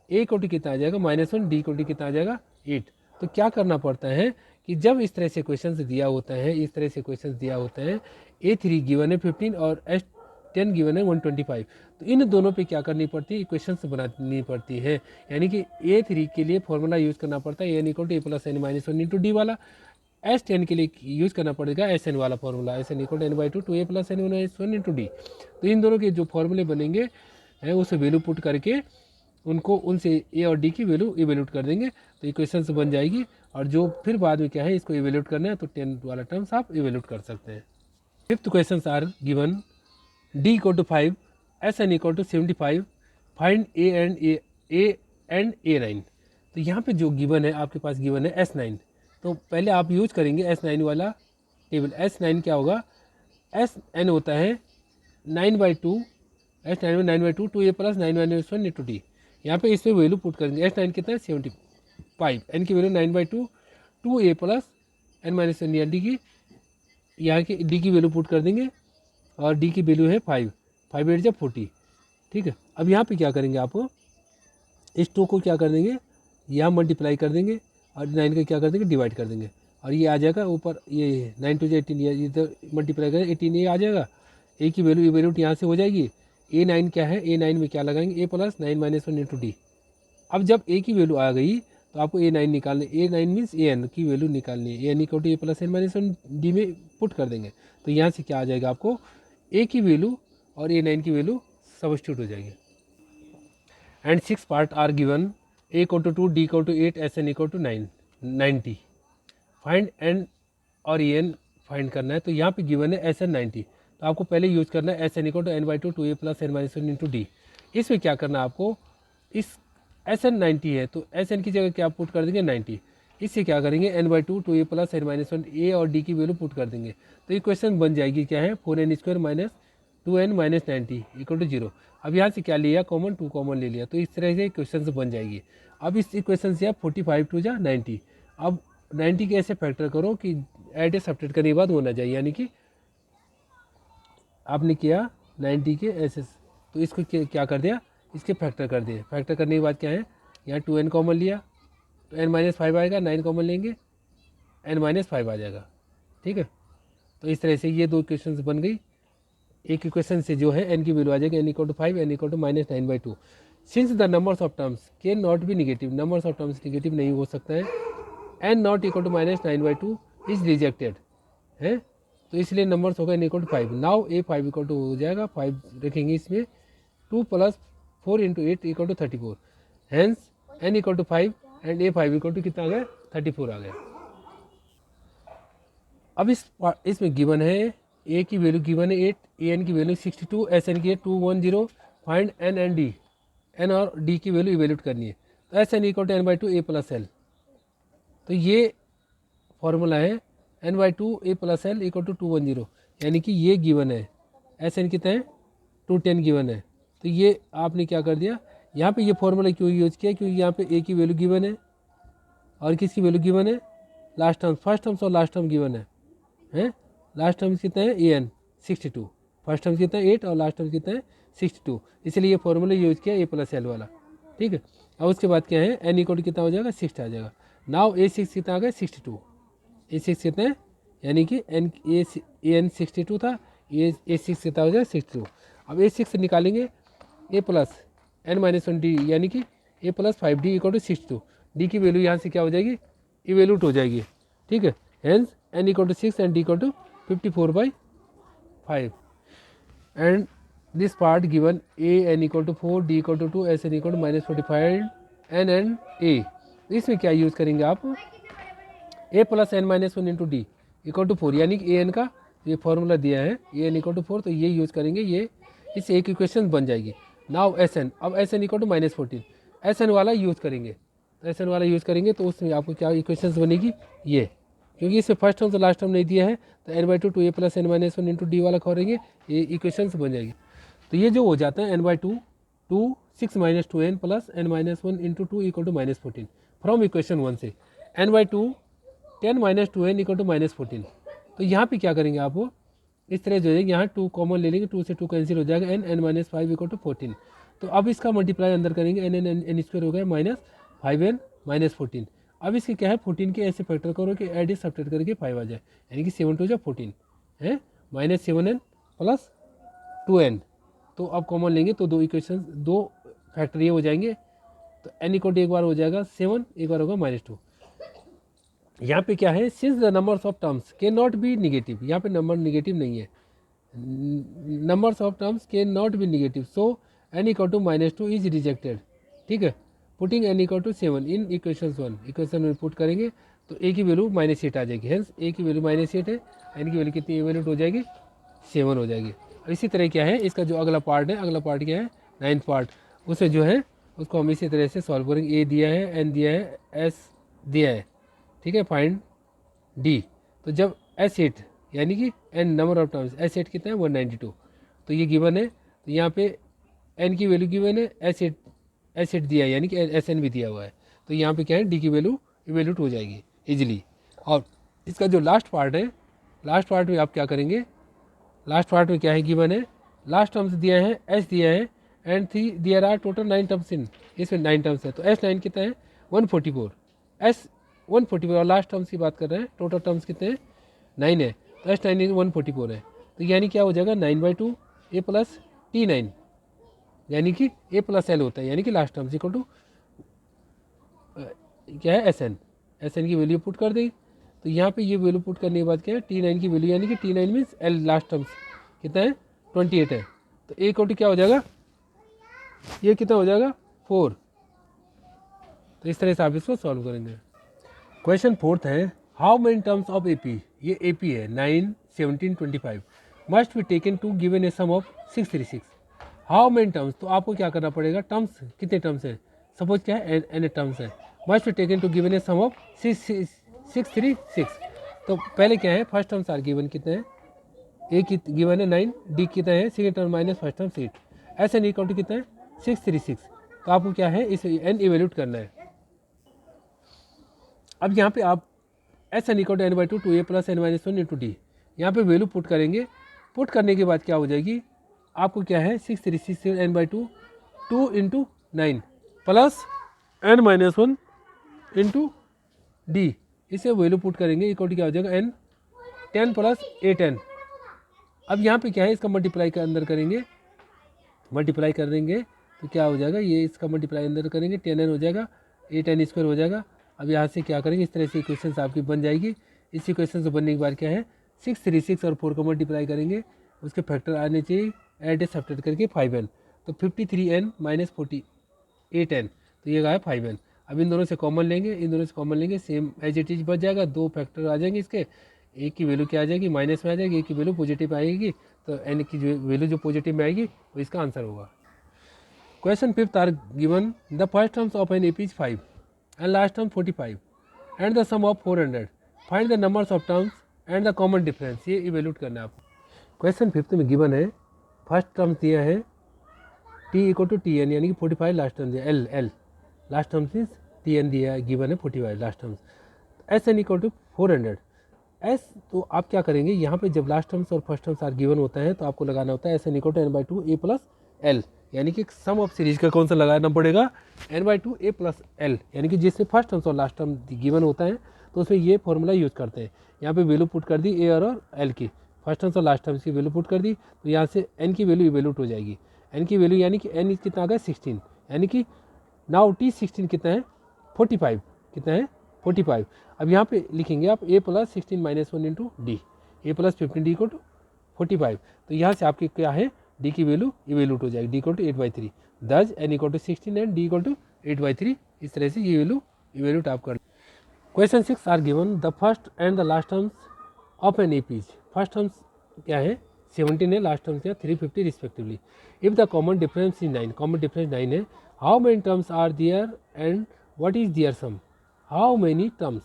A इक्वल टू कितना आ जाएगा -1, डी इक्वल टू कितना आ जाएगा 8। तो क्या करना पड़ता है कि जब इस तरह से क्वेश्चन दिया होता है, इस तरह से क्वेश्चन दिया होता है A3 गिवन है 15 और S10 गिवन है 125, तो इन दोनों पे क्या करनी पड़ती है इक्वेशंस बनानी पड़ती है। यानी कि A3 के लिए फॉर्मूला यूज़ करना पड़ता है n equal to A plus n minus 1 into D वाला। S10 के लिए यूज़ करना पड़ेगा SN वाला formula, SN equal to n/2 2A plus n minus 1 into D. तो इन दोनों के जो फॉर्मूले बनेंगे हैं उसे वैल्यू पुट करके उनको उनसे ए और डी की वैल्यू इवेल्यूट कर देंगे तो इक्वेशन बन जाएगी। और जो फिर बाद में क्या है इसको इवेल्यूट करना है तो 10 वाला टर्म्स आप इवेल्यूट कर सकते हैं। Fifth question are given D equal to 5 SN equal to 75 find A and A9। तो यहाँ पे जो गिवन है आपके पास गिवन है S9, तो पहले आप यूज करेंगे S9 वाला टेबल। S9 क्या होगा SN होता है 9/2 S9 में 9/2 2A plus 9 minus 1 into D. यहाँ पे इस पर वैल्यू पुट करेंगे S9 कितना है 75, n की value 9/2 2A plus n minus 1 D की यहाँ की डी की वैल्यू पुट कर देंगे और डी की वैल्यू है 5 8 जब 40। ठीक है, अब यहाँ पे क्या करेंगे आप इस 2 को क्या कर देंगे यहाँ मल्टीप्लाई कर देंगे और 9 का क्या कर देंगे डिवाइड कर देंगे और ये आ जाएगा ऊपर ये 9 2 18 ये इधर मल्टीप्लाई करें 18 ये आ जाएगा। ए की वैल्यू इवेल्यूट यहाँ से हो जाएगी। A9 क्या है A9 में क्या लगाएंगे A plus 9 minus 1 into D. अब जब ए की वैल्यू आ गई तो आपको A9 निकालने A9 मीन्स AN की वैल्यू निकालनी है। AN equal to A plus n minus 1 D में पुट कर देंगे तो यहाँ से क्या आ जाएगा आपको ए की वैल्यू और A9 की वैल्यू सब्स्टिट्यूट हो जाएगी। And 6 part are given A equal to 2 D equal to 8 SN equal to 90 find N और EN फाइंड करना है। तो यहाँ पे गिवन है SN 90, तो आपको पहले यूज करना है SN equal to n/2 2A plus n minus 1 into D. इसमें क्या करना है आपको इस SN 90 है तो SN की जगह क्या पुट कर देंगे 90, इससे क्या करेंगे n/2 2A plus n minus 1 A और D की वैल्यू पुट कर देंगे तो इक्वेशन बन जाएगी क्या है 4n² minus 2n minus 90 equal to 0। अब यहाँ से क्या लिया कॉमन, 2 कॉमन ले लिया, तो इस तरह से क्वेश्चन से बन जाएगी। अब इस इक्वेशन से आप 45 टू जा 90, अब 90 के ऐसे फैक्टर करो कि एड सब्ट्रैक्ट करने के बाद होना चाहिए, यानी कि आपने किया 90 के ऐसे, तो इसको क्या कर दिया, इसके फैक्टर कर दिए। फैक्टर करने के बाद क्या है, यहाँ 2n कॉमन लिया तो n माइनस 5 आएगा, 9 कॉमन लेंगे n माइनस 5 आ जाएगा। ठीक है, तो इस तरह से ये दो इक्वेशन बन गई। एक इक्वेशन से जो है n की वैल्यू आ जाएगी n equal to 5, n equal to minus 9/2। Since the numbers of terms can not be negative, numbers of terms negative नहीं हो सकता है, n not equal to minus 9/2 is rejected है, तो इसलिए नंबर्स होगा n equal to 5। Now a 5 equal to हो जाएगा 5 रखेंगे इसमें, 2 + 4 × 8 equal to 34, hence n equal to 5 and a 5 equal to कितना आ गया, 34 आ गया। अब इसमें गिवन है a की वैल्यू गिवन है 8, an की वैल्यू 62, sn की है 210, find n and d, n और d की वैल्यू इवेल्यूट करनी है। तो sn equal to n/2 a + l, तो ये फॉर्मूला है n/2 a + l equal to 210, यानी कि ये गिवन है। sn कितना है 210 गिवन है, तो ये आपने क्या कर दिया, यहाँ पे ये फॉर्मूला क्यों यूज किया, क्योंकि यहाँ पे a की वैल्यू गिवन है और किसकी वैल्यू गिवन है, लास्ट टर्म, फर्स्ट टर्म्स और लास्ट टर्म गिवन है। लास्ट टर्म कितना है an 62, फर्स्ट टर्म कितना है 8 और लास्ट टर्म कितना है 62, इसलिए ये फॉर्मूला यूज किया a + l वाला। ठीक है, अब उसके बाद क्या है n इक्वल टू कितना हो जाएगा 6 आ जाएगा। नाउ a6 कितना आ गया 62, a6 कितना है, यानी कि an 62 था, a6 कितना हो जाएगा 62। अब a6 से निकालेंगे a + n-1d, यानी कि a + 5d equal to 62, d की वैल्यू यहाँ से क्या हो जाएगी, इवेल्यूट हो जाएगी। ठीक है, hence n equal to 6 and d equal to 54/5 and this part given a n equal to 4, d equal to 2, sn equal to -45 n and a। इसमें क्या यूज़ करेंगे आप, a + n-1 × d equal to 4, यानी कि an का ये formula दिया है an इक्वल टू 4, तो ये यूज़ करेंगे, ये इस एक इक्वेशन बन जाएगी। नाउ sn, अब sn इक्वल टू -14, sn वाला यूज़ करेंगे, sn वाला यूज़ करेंगे तो उसमें आपको क्या इक्वेशन बनेगी, ये, क्योंकि इसमें फर्स्ट टर्म तो लास्ट टर्म नहीं दिया है, तो n/2 2a + n-1 × d वाला करेंगे, ये इक्वेशंस बन जाएगी। तो ये जो हो जाता है n/2 2 6 - 2n + n-1 × 2 equal to -14 from equation 1 से, n/2 10 - 2n इक्वल टू -14। तो यहाँ पे क्या करेंगे आप, इस तरह जो है यहाँ 2 कॉमन ले लेंगे, 2 से 2 कैंसिल हो जाएगा, n-5 इक्वल टू 14। तो अब इसका मल्टीप्लाई अंदर करेंगे, n² हो गया -5n - 14। अब इसके क्या है 14 के ऐसे फैक्टर करो कि एड सब्ट्रैक्ट करके 5 आ जाए, यानी कि 7 2 14 है, -7n + 2n। तो अब कॉमन लेंगे तो दो इक्वेशन, दो फैक्टर ये हो जाएंगे, तो n इक्वल टू एक बार हो जाएगा 7, एक बार होगा -2। यहाँ पे क्या है, since the numbers of terms can not be negative, यहाँ पे नंबर निगेटिव नहीं है, numbers of terms can not be negative, so n equal to -2 is rejected. ठीक है, putting n equal to 7 in equation 1, equation में put करेंगे तो a की वैल्यू -8 आ जाएगी, हेंस a की वैल्यू -8 है, n की वैल्यू कितनी इवेल्यूट हो जाएगी 7 हो जाएगी। और इसी तरह क्या है, इसका जो अगला पार्ट है, अगला पार्ट क्या है 9th पार्ट, उसे जो है उसको हम इसी तरह से सॉल्व करेंगे। a दिया है, n दिया है, s दिया है, ठीक है, फाइंड d। तो जब s8 यानी कि n number of terms, s8 कितना है 192, तो ये गिवन है, तो यहाँ पे n की वैल्यू गिवन है, s8 दिया है, यानी कि sn भी दिया हुआ है, तो यहाँ पे क्या है d की वैल्यू इवेल्यूट हो जाएगी इजीली। और इसका जो लास्ट पार्ट है, लास्ट पार्ट में आप क्या करेंगे, लास्ट पार्ट में क्या है गिवन है, लास्ट टर्म्स दिया है, s दिया है and 3 there are total 9 terms in, इसमें 9 टर्म्स है, तो s9 कितना है 144, s 144 और लास्ट टर्म्स की बात कर रहे हैं, टोटल टर्म्स कितने हैं 9 है, तो s9 144 है, तो यानी क्या हो जाएगा 9/2 a + t9, यानी कि a + l होता है, यानी कि लास्ट टर्म्स इक्वल टू क्या है sn की वैल्यू पुट कर देंगे। तो यहाँ पे ये वैल्यू पुट करने के बाद क्या है t9 की वैल्यू, यानी कि t9 means l last terms कितना है 28 है, तो a इक्वल टू क्या हो जाएगा, ये कितना हो जाएगा 4। तो इस तरह से आप इसको सॉल्व करेंगे। क्वेश्चन 4th है, how many terms of AP, ये AP है 9 17 25 must be taken to given a sum of 636। How many terms, तो आपको क्या करना पड़ेगा, टर्म्स कितने टर्म्स हैं, सपोज क्या है n टर्म्स है, must be taken to given a sum of 636। तो पहले क्या है, फर्स्ट टर्म्स आर गिवन कितने हैं ए की गिवन है 9, डी कितना है second term minus first term 6, S N equal to कितना है 636। तो आपको क्या है इस एन इवेल्यूट करना है। अब यहाँ पे आप S N equal to N by two A plus N minus one into D, यहाँ पे वैल्यू पुट करेंगे। पुट करने के बाद क्या हो जाएगी, आपको क्या है 636 N by two into 9 plus N minus one into D, इसे वैल्यू पुट करेंगे इक्वल टू क्या हो जाएगा एन 10 प्लस ए 10। अब यहाँ पे क्या है इसका मल्टीप्लाई का अंदर करेंगे, मल्टीप्लाई कर देंगे तो क्या हो जाएगा, ये इसका मल्टीप्लाई अंदर करेंगे 10n हो जाएगा, ए 10 स्क्वायर हो जाएगा। अब यहाँ से क्या करेंगे, इस तरह से इक्वेशन आपकी बन जाएगी। इस इक्वेशन से बनने के बाद क्या है 636 और 4 को मल्टीप्लाई करेंगे, उसके फैक्टर आने चाहिए, एड सब्ट्रैक्ट करके 5n, तो 53n माइनस 48n, तो ये आया 5n। अब इन दोनों से कॉमन लेंगे, इन दोनों से कॉमन लेंगे, सेम एज इट इज बच जाएगा, दो फैक्टर आ जाएंगे इसके, एक की वैल्यू क्या आ जाएगी माइनस में आ जाएगी, एक की वैल्यू पॉजिटिव आएगी, तो एन की जो वैल्यू जो पॉजिटिव में आएगी वो इसका आंसर होगा। Question 5th are given the first terms of an AP is 5 and last term 45 and the sum of 400, find the numbers of terms and the common difference, ये evaluate करना है आपको। क्वेश्चन 5th में given है first terms दिया है T equal to T N, यानी कि 45, लास्ट टर्म दिया L last terms is T N दिया है, गिवन है 45 last terms, S N equal to 400 S. तो आप क्या करेंगे, यहाँ पे जब लास्ट टर्म्स और फर्स्ट टर्म्स आर गिवन होता है तो आपको लगाना होता है S N equal to N by two A plus L, यानी कि सम ऑफ सीरीज का कौन सा लगाना पड़ेगा N by two A plus L, यानी कि जिससे फर्स्ट टर्म्स और लास्ट टर्म गिवन होता है तो उसमें ये फॉर्मूला यूज़ करते हैं। यहाँ पे वैल्यू पुट कर दी ए और एल की, फर्स्ट टर्म्स और लास्ट टर्म्स की वैल्यू पुट कर दी, तो यहाँ से एन की वैल्यू इवेल्यूट हो जाएगी। एन की वैल्यू यानी कि एन कितना आ गया 16, यानी कि नाउ टी 16 कितना है 45, कितना है 45। अब यहाँ पे लिखेंगे आप ए प्लस 16 माइनस 1 इंटू डी, ए प्लस 15 डी को टू 45, तो यहाँ से आपकी क्या है डी की वैल्यू इवेल्यूट हो जाएगी, डी इक्वल टू 8/3, दस n equal to 16 and d equal to 8/3, इस तरह से ये वैल्यू इवेल्यूट आप कर। Question 6 are given the first and the last terms of an APs, first terms क्या है 17 है, लास्ट टर्म्स क्या 350 respectively. If the common difference is 9, common difference 9 है, how many terms are there and what is their sum, how many terms,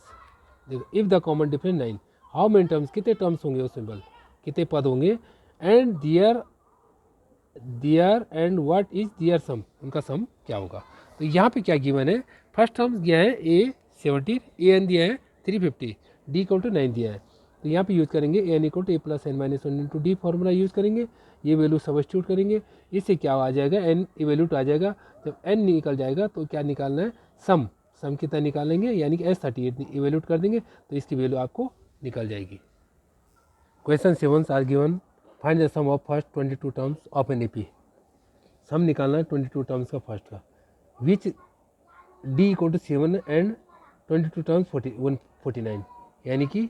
देखो if the common difference 9, how many terms कितने terms होंगे उस symbol, कितने पद होंगे, and there and what is their sum, उनका sum क्या होगा। तो यहाँ पे क्या गिवन है, फर्स्ट टर्म्स दिया है ए 17, ए एन दिया है 350, डी इक्वल टू 9 दिया है, तो यहाँ पे यूज़ करेंगे n equal to A plus N minus 1 into d formula use करेंगे, ये वैल्यू सब्स्टिट्यूट करेंगे, इससे क्या आ जाएगा एन इवेल्यूट आ जाएगा। जब एन निकल जाएगा तो क्या निकालना है सम, सम कितना निकालेंगे यानी कि एस 38 इवेल्यूट कर देंगे तो इसकी वैल्यू आपको निकल जाएगी। Question 7 are given find the sum of first 22 terms of an AP, sum निकालना है 22 टर्म्स का फर्स्ट का, which d equal to 7 and 22 terms 149, यानी कि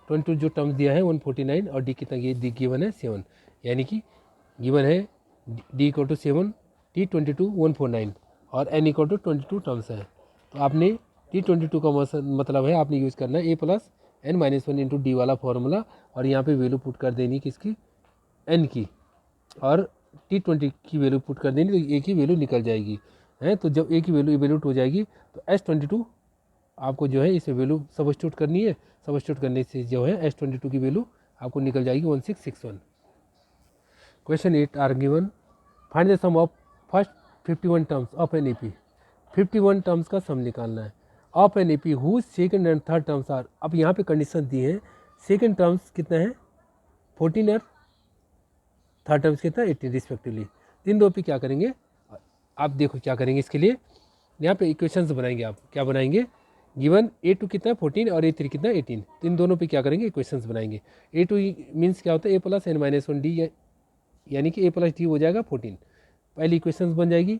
22 जो टर्म्स दिया है 149 और डी कितना ये गिवन है 7, यानी कि गिवन है डी इक्वल टू 7, टी 22 149 और एन इक्वल टू 22 टर्म्स है। तो आपने टी 22 का मतलब है आपने यूज़ करना है a plus N minus 1 into D वाला फॉर्मूला, और यहाँ पे वैल्यू पुट कर देनी किसकी एन की, और टी 20 की वैल्यू पुट कर देनी तो ए की वैल्यू निकल जाएगी है। तो जब ए की वैल्यू इवेल्यूट हो जाएगी तो एस 22 आपको जो है इसे वैल्यू सब्स्टिट्यूट करनी है, सब्स्टिट्यूट करने से जो है एस 22 की वैल्यू आपको निकल जाएगी 1661। Question 8 are given find the sum of first 51 terms of an AP, 51 terms का सम निकालना है of an AP whose second and third terms are. अब यहाँ पे कंडीशन दी है, सेकंड टर्म्स कितना है 14 और थर्ड टर्म्स कितना 18 रिस्पेक्टिवली। इन दो पे क्या करेंगे आप देखो क्या करेंगे, इसके लिए यहाँ पे इक्वेशंस बनाएंगे। आप क्या बनाएंगे, गिवन A2 कितना 14 और A3 कितना 18, तो इन दोनों पे क्या करेंगे इक्वेशंस बनाएंगे। A2 मीन्स क्या होता है a plus N minus 1 D, यानी कि ए प्लस डी हो जाएगा 14, पहली इक्वेशन बन जाएगी,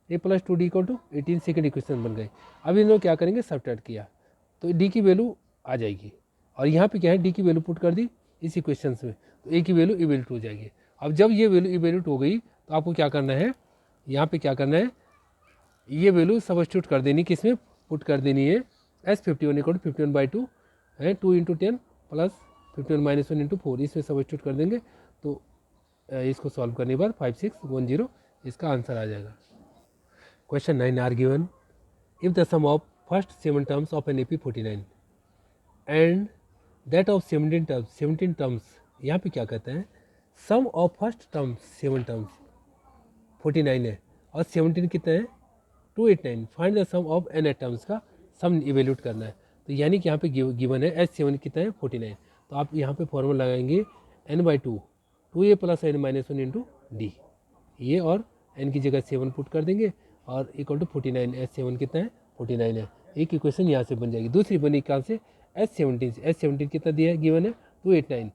a plus 2 d equal to 18 second equation बन गई। अब इन लोग क्या करेंगे सब्ट्रैक्ट किया तो डी की वैल्यू आ जाएगी, और यहाँ पे क्या है डी की वैल्यू पुट कर दी इस इक्वेशन में तो ए की वैल्यू इवेल्यूट हो जाएगी। अब जब ये वैल्यू इवेल्यूट हो गई तो आपको क्या करना है, यहाँ पे क्या करना है ये वैल्यू सब्स्टिट्यूट कर देनी, किस में पुट कर देनी है एस 51 इक्वल टू 51/2 है 2 इंटू 10 प्लस 51 माइनस 1 इंटू 4, इसमें सब्स्टिट्यूट कर देंगे तो इसको सॉल्व करने के बाद 5610 इसका आंसर आ जाएगा। Question 9 are given if the sum of first 7 terms of an AP 49 and that of 17 terms यहाँ पे क्या कहते हैं, sum of first terms 7 terms 49 है और 17 कितना है 289, find the sum of n terms का सम इवेल्यूट करना है। तो यानी कि यहाँ पे गिवन है H7 कितना है 49, तो आप यहाँ पे फॉर्मूला लगाएंगे n/2 2a + n - 1 into D, ये और n की जगह 7 पुट कर देंगे और इक्वल टू 49, H7 कितना है 49 है। एक इक्वेशन यहाँ से बन जाएगी। दूसरी बनी कहाँ से, H17 कितना दिया है गिवन है 289,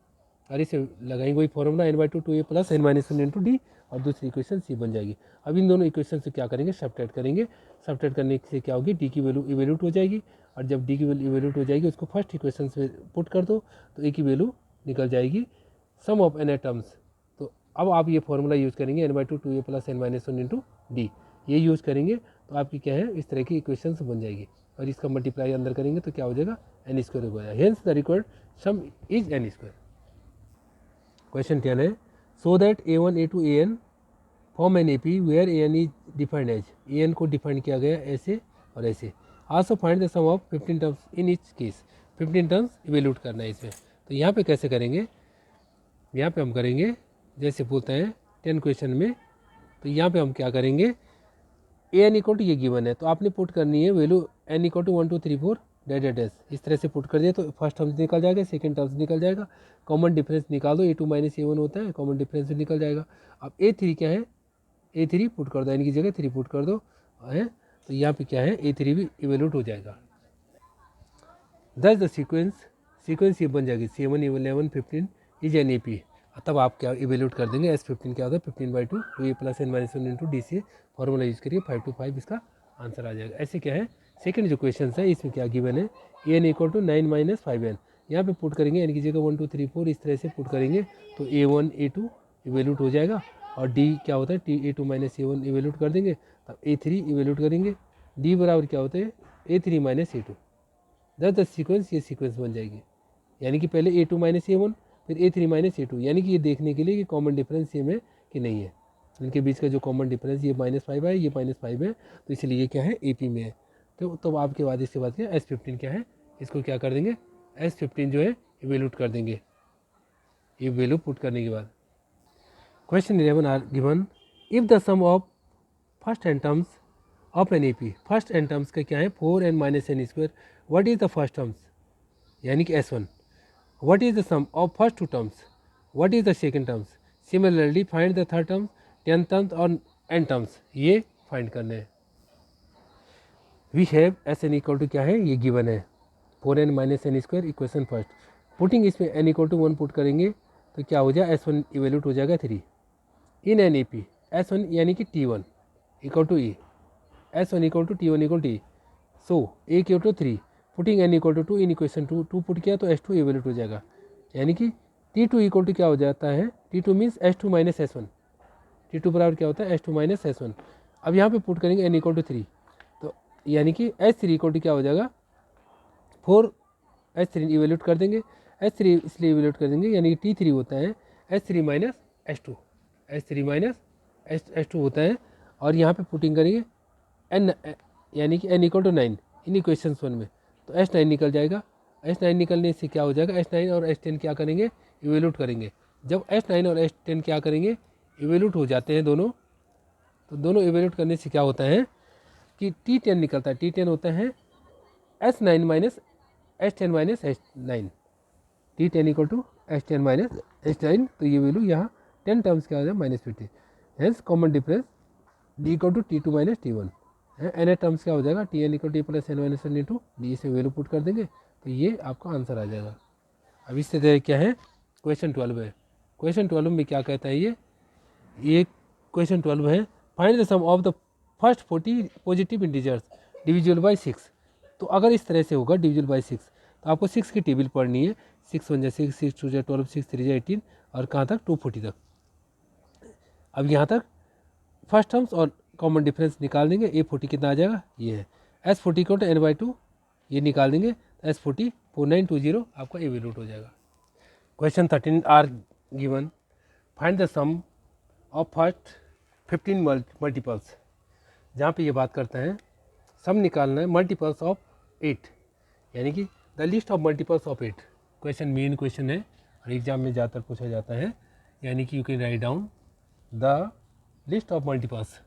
और इसे लगाएंगे वही formula n/2 2a + n - 1 into D, और दूसरी इक्वेशन सी बन जाएगी। अब इन दोनों इक्वेशन से क्या करेंगे, सब्ट्रैक्ट करेंगे। सब्ट्रैक्ट करने से क्या होगी, डी की वैल्यू इवेल्यूट हो जाएगी, और जब डी की वैल्यू इवेल्यूट हो जाएगी उसको फर्स्ट इक्वेशन से पुट कर दो तो ए की वैल्यू निकल जाएगी सम ऑफ n टर्म्स। तो अब आप ये फॉर्मूला यूज़ करेंगे n/2 2a + n - 1 into D, ये यूज़ करेंगे तो आपकी क्या है इस तरह की इक्वेशंस बन जाएगी, और इसका मल्टीप्लाई अंदर करेंगे तो क्या हो जाएगा n² हो जाएगा। Hence the required sum is n²। Question 10 है, so that a1 a2 an form an AP where an is defined as, an को डिफाइन किया गया ऐसे और ऐसे। Also find the sum of 15 terms in each case, 15 terms evaluate करना है इसमें। तो यहाँ पे कैसे करेंगे, यहाँ पे हम करेंगे जैसे बोलते हैं 10 क्वेश्चन में, तो यहाँ पे हम क्या करेंगे, an इक्वल टू ये गिवन है तो आपने पुट करनी है value n equal to 1 2 3 4 dash, इस तरह से पुट कर दिया तो फर्स्ट टर्म्स निकल जाएगा, सेकंड टर्म्स निकल जाएगा, कॉमन डिफरेंस निकाल दो, a2 - a1 होता है, कॉमन डिफरेंस भी निकल जाएगा। अब a3 क्या है, a3 पुट कर दो, n की जगह 3 पुट कर दो है, तो यहाँ पे क्या है a3 भी इवेल्यूट हो जाएगा। दस द सीक्वेंस ये बन जाएगी 7 11 15 इज एन AP, तब आप क्या इवेल्यूट कर देंगे, S15 क्या होता है 15/2 2a + n - 1 इंटू डी से फॉर्मूला यूज़ करिए 5 to 5 इसका आंसर आ जाएगा। ऐसे क्या है सेकंड जो क्वेश्चन है इसमें क्या गिवन है, an इक्वल टू 9 - 5n, यहाँ पे पुट करेंगे n की जगह 1 2 3 4 इस तरह से पुट करेंगे तो a1 a2 इवेल्यूट हो जाएगा, और d क्या होता है a2 - a1 इवेल्यूट कर देंगे, तब a3 इवेल्यूट करेंगे, d बराबर क्या होते हैं a3 - a2। द सीक्वेंस ये सीक्वेंस बन जाएगी, यानी कि पहले a2 - a1 फिर a3 - a2, यानी कि ये देखने के लिए कि कॉमन डिफरेंस सेम है कि नहीं है, इनके बीच का जो कॉमन डिफरेंस ये -5 है ये -5 है, तो इसलिए ये क्या है AP में है। तो आपके बाद इसके बाद क्या S15 क्या है, इसको क्या कर देंगे S15 जो है इवेल्यूट कर देंगे, ये वैल्यू पुट करने के बाद। Question 11 are given, if the sum of first n terms of an AP, first n terms का क्या है 4n - n², what is the first terms यानी कि S1, what is the sum of first two terms, what is the second terms, similarly find the third terms 10 terms और n terms, ये find करने हैं। We have Sn equal to क्या है ये given है 4n - n² equation first, putting इसमें n equal to 1 put करेंगे तो क्या हो जाएगा S1 इवेल्यूट हो जाएगा 3 इन एन AP, S1 यानी कि T1 equal to E, S1 equal to T1 equal to E, so A equal to 3 putting n equal to 2 in equation 2 put किया तो S2 इवेल्यूट हो जाएगा, यानी कि T2 इक्वल टू क्या हो जाता है T2 means S2 - S1, T2 बराबर क्या होता है S2 - S1। अब यहाँ पे पुट करेंगे n इक्वल टू 3, तो यानी कि S3 इक्वल टू क्या हो जाएगा 4, S3 इवेल्यूट कर देंगे, S3 इसलिए इवेल्यूट कर देंगे यानी कि T3 होता है S3 - S2, S3 - S2 होता है, और यहाँ पे पुटिंग करेंगे n यानी कि n equal to 9 in equation 1 में, तो S9 निकल जाएगा, S9 निकलने से क्या हो जाएगा S9 और S10 क्या करेंगे इवेल्यूट करेंगे, जब S9 और S10 क्या करेंगे इवेल्यूट हो जाते हैं दोनों, तो दोनों इवेल्यूट करने से क्या होता है कि T10 निकलता है, T10 होता है S9 - S10 - S9, T10 equal to S10 - S9, तो ये वैल्यू यहाँ 10 टर्म्स क्या हो जाएगा -50, hence common difference D equal to T2 - T1 है, n टर्म्स क्या हो जाएगा Tn equal to + n - 1 into d से वैल्यू पुट कर देंगे तो ये आपका आंसर आ जाएगा। अब इससे तरह क्या है क्वेश्चन 12 है, क्वेश्चन 12 में क्या कहता है ये क्वेश्चन 12 है, find the sum of the first 40 positive integers divisible by 6। तो अगर इस तरह से होगा डिविजिबल बाय 6 तो आपको 6 की टेबल पढ़नी है, 6 1 6 6 2 12 6 3 18 और कहाँ तक 240 तक। अब यहाँ तक फर्स्ट टर्म्स और कॉमन डिफरेंस निकाल देंगे, A40 कितना आ जाएगा ये है, S40 को n/2 ये निकाल देंगे, S40 4920 आपका इवेल्यूट हो जाएगा। Question 13 are given, find the sum of first 15 multiples, जहाँ पे ये बात करते हैं सम निकालना है मल्टीपल्स ऑफ 8, यानी कि the list of multiples of 8। Question main question है, और एग्जाम में ज़्यादातर पूछा जाता है, यानी कि you can write down the list of multiples,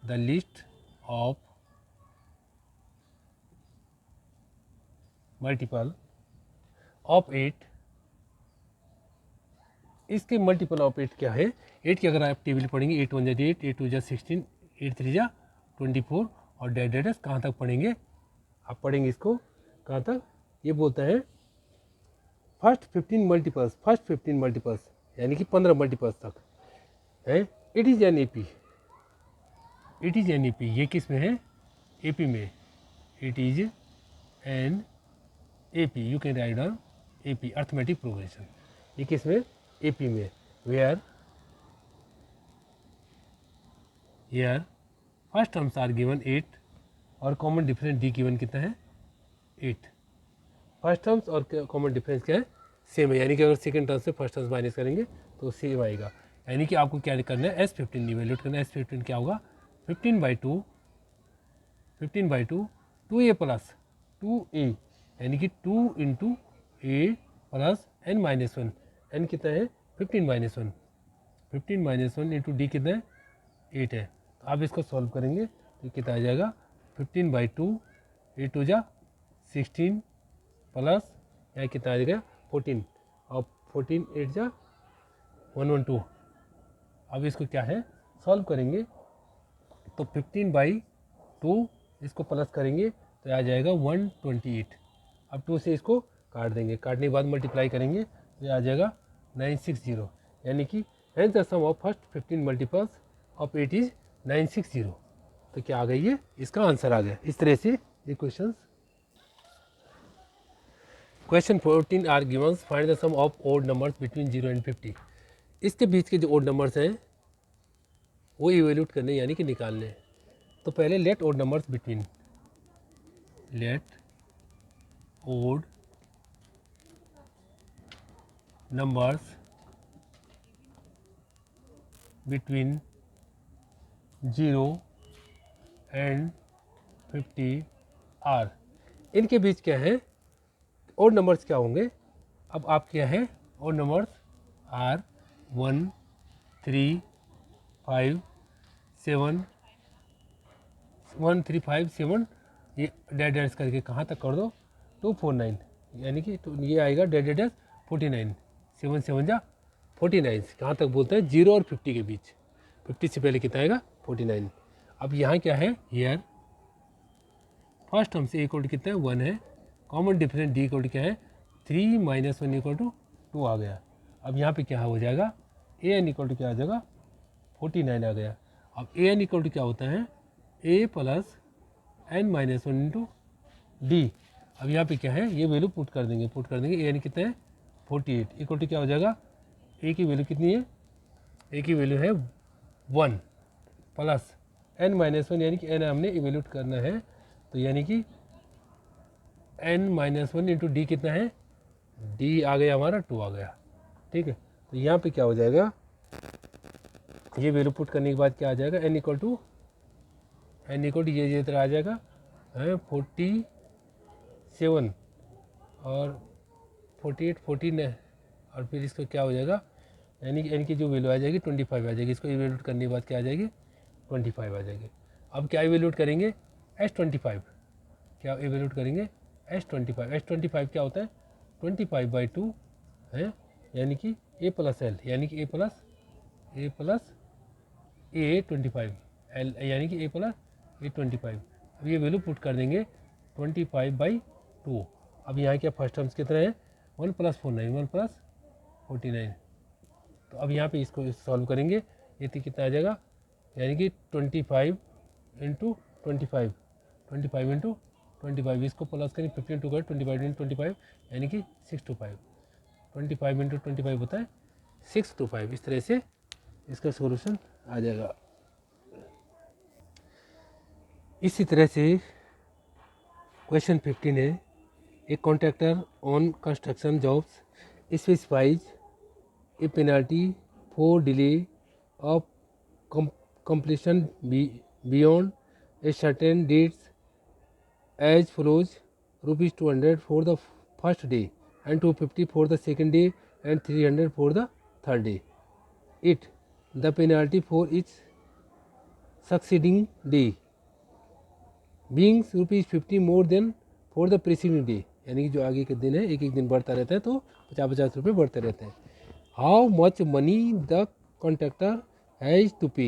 the list of multiple of 8। इसके मल्टीपल ऑफ 8 क्या है? 8 की अगर आप टेबल पढ़ेंगे 8 1 जा 8, 8 2 जा 16, 8 3 जा 24 और डेडेस कहाँ तक पढ़ेंगे? आप पढ़ेंगे इसको कहाँ तक? ये बोलता है फर्स्ट 15 मल्टीपल्स यानी कि 15 मल्टीपल्स तक है। It is an AP, it is an AP. ये किस में है? एपी में। It is an AP, you can write down AP, arithmetic progression. ये किस में? एपी में। Where first terms are given 8 और कॉमन डिफरेंस डी गिवन कितना है? 8। फर्स्ट टर्म्स और कॉमन डिफरेंस क्या है? सेम है, यानी कि अगर सेकंड टर्म से फर्स्ट टर्म्स माइनस करेंगे तो सेम आएगा। यानी कि आपको क्या करना है? S15 इवेल्यूट करना है। S15 क्या होगा? 15/2 2a प्लस 2a, यानी कि 2 इंटू ए प्लस n-1। n कितना है? 15-1। 15-1 इंटू डी कितना है? 8 है। तो आप इसको सॉल्व करेंगे तो कितना आ जाएगा? 15/2, 8 2 जा 16 प्लस यहाँ कितना आ जाएगा? 14 और 14 8 जा 112। अब इसको क्या है? सॉल्व करेंगे तो 15/2 इसको प्लस करेंगे तो आ जाएगा 128। अब 2 से इसको काट देंगे, काटने के बाद मल्टीप्लाई करेंगे तो आ जाएगा 960, यानी कि hence the sum of first 15 multiples of 8 is 960। तो क्या आ गई है? इसका आंसर आ गया। इस तरह से ये question 14 are given, find the sum of odd numbers between 0 and 50। इसके बीच के जो ओड नंबर्स हैं वो इवेल्यूट करने यानी कि निकालने। तो पहले let odd numbers between, let odd numbers between 0 and 50 are. इनके बीच क्या है? ओड नंबर्स क्या होंगे? अब आप क्या है? ओड नंबर्स आर 1 3 5 7 1 3 5 7, ये डेड करके कहाँ तक कर दो? 2 4 9, यानी कि तो ये आएगा डेड 49। 7 7 जा 49, कहाँ तक बोलते हैं? 0 और 50 के बीच। 50 से पहले कितना आएगा? 49। अब यहाँ क्या है? हियर फर्स्ट टर्म से इक्वल टू कितना है? 1 है। Common difference D equal to क्या है? 3 - 1 इक्वल टू 2 आ गया। अब यहाँ पे क्या हो जाएगा? ए एन इक्वल टू क्या आ जाएगा? 49 आ गया। अब ए एन इक्वल टू क्या होता है? A plus n-1 into D. अब यहाँ पे क्या है? ये वैल्यू पुट कर देंगे, ए एन कितना है? 48 इक्वल टू क्या हो जाएगा? ए की वैल्यू कितनी है? ए की वैल्यू है 1 प्लस n-1, यानी कि n हमने इवेल्यूट करना है, तो यानी कि n-1 इंटू डी कितना है? डी आ गया हमारा 2 आ गया। ठीक है, तो यहाँ पे क्या हो जाएगा? ये वैल्यू पुट करने के बाद क्या आ जाएगा? n इक्वल टू ये तरह आ जाएगा 47 और 48 14 और फिर इसको क्या हो जाएगा? यानी कि n की जो वैल्यू आ जाएगी 25 आ जाएगी। इसको इवेल्यूट करने के बाद क्या आ जाएगी? 25 आ जाएगी। अब क्या इवेल्यूट करेंगे? S25। क्या इवेल्यूट करेंगे? S25। S25 क्या होता है? 25/2 है, यानी कि a प्लस एल, यानी कि a प्लस ए 25 एल, यानी कि a प्लस ए 25। अब ये वैल्यू पुट कर देंगे 25/2। अब यहाँ क्या फर्स्ट टर्म्स कितने हैं? 1 + 49, 1 + 49। तो अब यहाँ पे इसको सॉल्व करेंगे, ये तो कितना आ जाएगा? यानी कि 25 इंटू 25, 25 इंटू 25, इसको प्लस करें 15 टू कर 25 इंटू 25, यानी कि 625। 25 इंटू 25 होता है 625। इस तरह से इसका सॉल्यूशन आ जाएगा। इसी तरह से क्वेश्चन 15 है, a contractor on construction jobs specifies A penalty for delay of completion beyond a certain dates as follows: ₹200 for the first day, and 250 for the second day and 300 for the third day. It the penalty for each succeeding day being ₹50 more than for the preceding day, यानी कि जो आगे के दिन है एक एक दिन बढ़ता रहता है तो 50-50 बढ़ते रहते हैं. How much money the contractor has to pay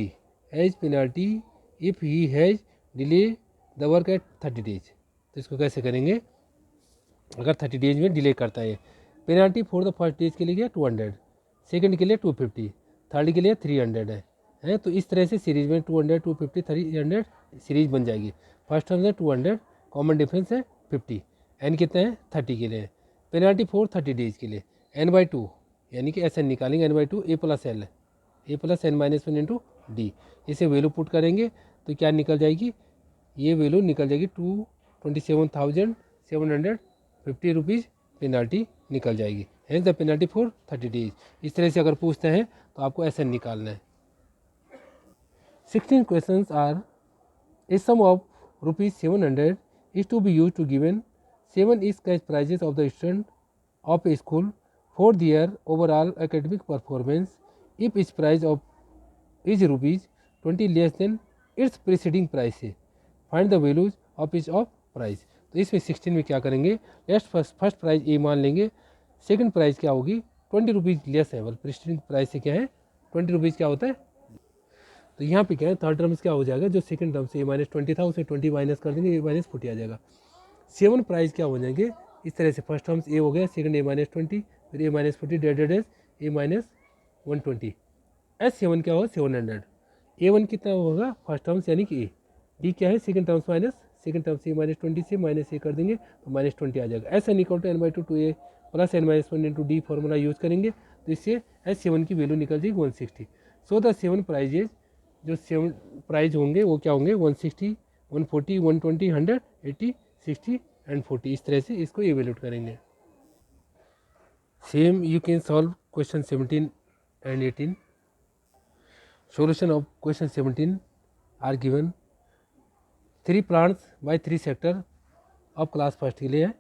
as penalty if he has delay the work at 30 days. तो इसको कैसे करेंगे अगर 30 days में डिले करता है. Penalty for the first days के लिए क्या 200, सेकंड के लिए 250, थर्ड के लिए 300 है. तो इस तरह से सीरीज में 200, 250, 300 सीरीज बन जाएगी. फर्स्ट टर्म है 200, कॉमन डिफरेंस है 50, एन कितना है 30 के लिए. पेनाल्टी फॉर 30 डेज के लिए n/2 यानी कि एस एन निकालेंगे n/2 a plus L a plus n-1 into D. इसे वैल्यू पुट करेंगे तो क्या निकल जाएगी, ये वैल्यू निकल जाएगी 227,750 रुपीज़ पेनाल्टी निकल जाएगी. Hence the penalty for 30 days. इस तरह से अगर पूछते हैं तो आपको एस एन निकालना है. 16 questions are a sum of ₹700 is to be used to given 7 is cash prizes of the student of a school for their overall academic performance. If each prize of is ₹20 less than its preceding price है, find the values of each of prize. तो इसमें 16 में क्या करेंगे, let's first prize ए मान लेंगे, second prize क्या होगी 20 रुपीज़ लेस है, बल प्रेसिडेंट प्राइस से क्या है 20 रुपीज़ क्या होता है. तो यहाँ पे क्या है थर्ड टर्म्स क्या हो जाएगा, जो सेकंड टर्म से -20 था उसे 20 माइनस कर देंगे, -40 आ जाएगा. 7 प्राइज क्या हो जाएंगे इस तरह से, फर्स्ट टर्म्स ए हो गया, सेकंड A-20, फिर A-40 dead S A-120, S7 क्या होगा 700. A1 कितना होगा फर्स्ट टर्म्स यानी कि ए, डी क्या है second terms minus second terms से -20 से -a कर देंगे तो -20 आ जाएगा. S N equal to n/2 2a plus n-1 into d formula use करेंगे तो इससे S7 की वैल्यू निकल जाएगी 160. सो द 7 प्राइजेज, जो 7 प्राइज होंगे वो क्या होंगे 160, 140, 120, 100, 80, 60 एंड 40. इस तरह से इसको इवेल्यूट करेंगे. Same you can solve question 17 and 18. Solution of question 17 are given. 3 plants by 3 sector of class first के लिए है.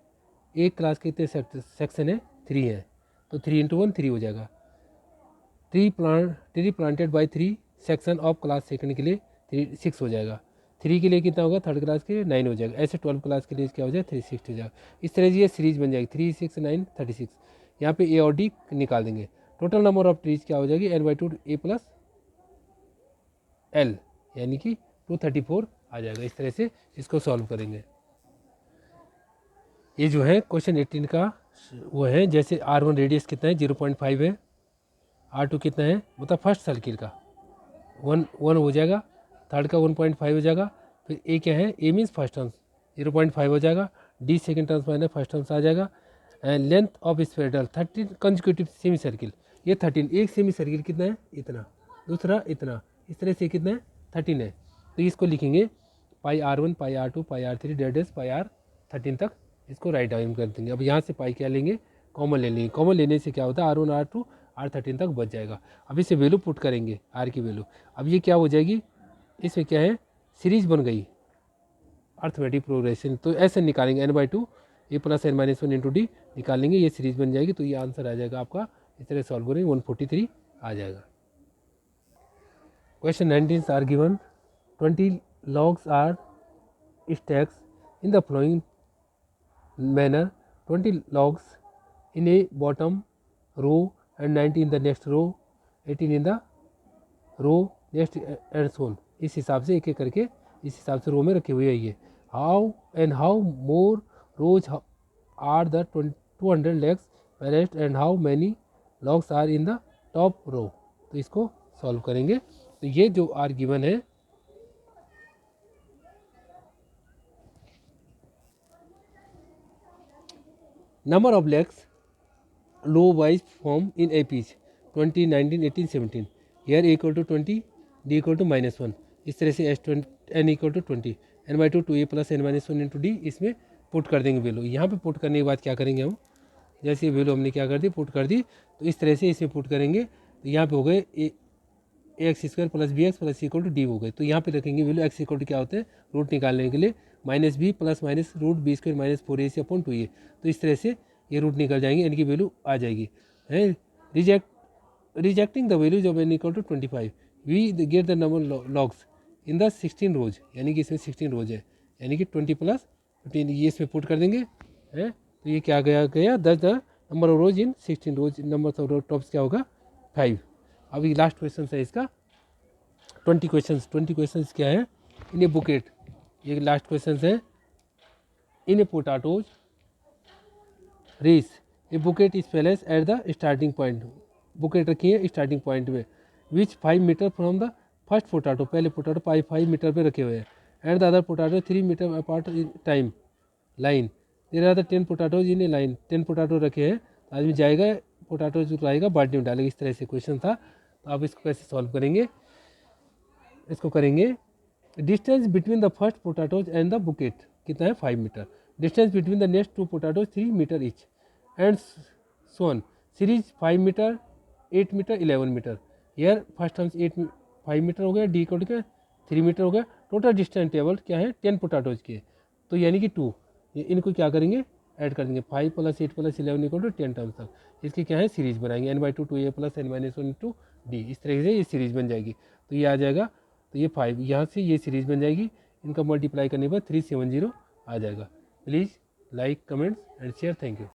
एक क्लास के कितने सेक्शन है 3 है, तो 3 × 1 3 हो जाएगा. 3 planted by 3 section of class second के लिए 6 हो जाएगा. 3 के लिए कितना होगा थर्ड क्लास के लिए 9 हो जाएगा. ऐसे 12 क्लास के लिए क्या हो जाएगा 360 हो जाएगा. इस तरह से ये सीरीज बन जाएगी 3, 6, 9, 36. यहाँ पे ए और डी निकाल देंगे. टोटल नंबर ऑफ ट्रीज क्या हो जाएगी n/2 a प्लस एल यानी कि 234 आ जाएगा. इस तरह से इसको सॉल्व करेंगे. ये जो है क्वेश्चन 18 का वो है, जैसे R1 रेडियस कितना है 0.5 है, R2 कितना है मतलब फर्स्ट सर्किल का 1 हो जाएगा, थर्ड का 1.5 हो जाएगा, फिर ए क्या है ए मीन्स फर्स्ट टर्म्स 0.5 हो जाएगा, d second terms minus first terms आ जाएगा. And length of spherical 13 consecutive semi circle, ये 13, एक सेमी सर्किल कितना है इतना, दूसरा इतना, इस तरह से कितना है 13 है. तो इसको लिखेंगे πr1 πr2 πr3 dead S πr13 तक इसको राइट डाउन कर देंगे. अब यहाँ से पाई क्या लेंगे कॉमन ले लेंगे. कॉमन लेने से क्या होता है R1 R2 R13 तक बच जाएगा. अब इसे वैल्यू पुट करेंगे R की वैल्यू. अब ये क्या हो जाएगी, इसमें क्या है सीरीज बन गई अर्थमेटिक प्रोग्रेशन. तो ऐसे निकालेंगे n/2 a plus n-1 into D निकालेंगे, ये सीरीज बन जाएगी. तो ये आंसर आ जाएगा आपका. इस तरह सॉल्व करेंगे 143 आ जाएगा. Question 19 are given. 20 logs are stacked in the following manner. 20 logs in a bottom row and 90 in the next row, 18 in the row next and so on. इस हिसाब से एक एक करके इस हिसाब से रो में रखे हुए है ये. How more rows are the 200 legs balanced and how many logs are in the top row. तो इसको सॉल्व करेंगे. तो ये जो आर गिवन है number of logs row wise form in a पीच 20, 19, 18, 17. Here equal to 20, d equal to -1. इस तरह से n equal to 20 n/2 2a plus n-1 into D इसमें पुट कर देंगे वैल्यू. यहाँ पे पुट करने के बाद क्या करेंगे हम, जैसे वैल्यू हमने क्या कर दी पुट कर दी, तो इस तरह से इसमें पुट करेंगे. तो यहाँ पे हो गए ax² plus bx plus c equal to d हो गए. तो यहाँ पे रखेंगे वैल्यू x इक्वल टू क्या होता है रूट निकालने के लिए -b plus minus root b² -4ac/2a. तो इस तरह से ये रूट निकल जाएंगे, n की वैल्यू आ जाएगी है। Rejecting the values of n equal to 25 we get the number logs in the 16 rows, यानी कि इसमें 16 रोज है, यानी कि 20 + 15 ये इसमें पुट कर देंगे है। तो ये क्या गया the number of rows in 16 rows, number of tops क्या होगा 5। अभी लास्ट क्वेश्चन है इसका 20 क्वेश्चंस क्या है इन ए बुकेट, ये लास्ट क्वेश्चन है। In a potatoes race a bucket is place at the starting point, bucket रखी है स्टार्टिंग पॉइंट में, which 5 metre from the first potato, पहले पोटैटो 5 मीटर पे रखे हुए हैं, and the other potato 3 metre apart in time line, there are the 10 potatoes in a line, 10 potato रखे हैं, आदमी जाएगा पोटैटो जो लाएगा बाल्टी में डालेगा, इस तरह से क्वेश्चन था। तो आप इसको कैसे सॉल्व करेंगे, इसको करेंगे distance between the first potatoes and the bucket कितना है 5 metre, distance between the next 2 potatoes 3 metre each, and so on series 5 metre 8 metre 11 metre, यार फर्स्ट टर्म्स 5 मीटर हो गया, डी इक्वल टू 3 मीटर हो गया, टोटल डिस्टेंस टेबल क्या है 10 potatoes के, तो यानी कि 2, इनको क्या करेंगे ऐड कर देंगे, 5 + 8 + 11 इक्वल टू 10 टर्म्स तक, इसकी क्या है सीरीज बनाएंगे n/2 2a + n-1 * d, इस तरह से ये सीरीज बन जाएगी। तो ये आ जाएगा, तो ये 5 यहाँ से ये सीरीज बन जाएगी, इनका मल्टीप्लाई करने पर 370 आ जाएगा। Please like comments and share, thank you.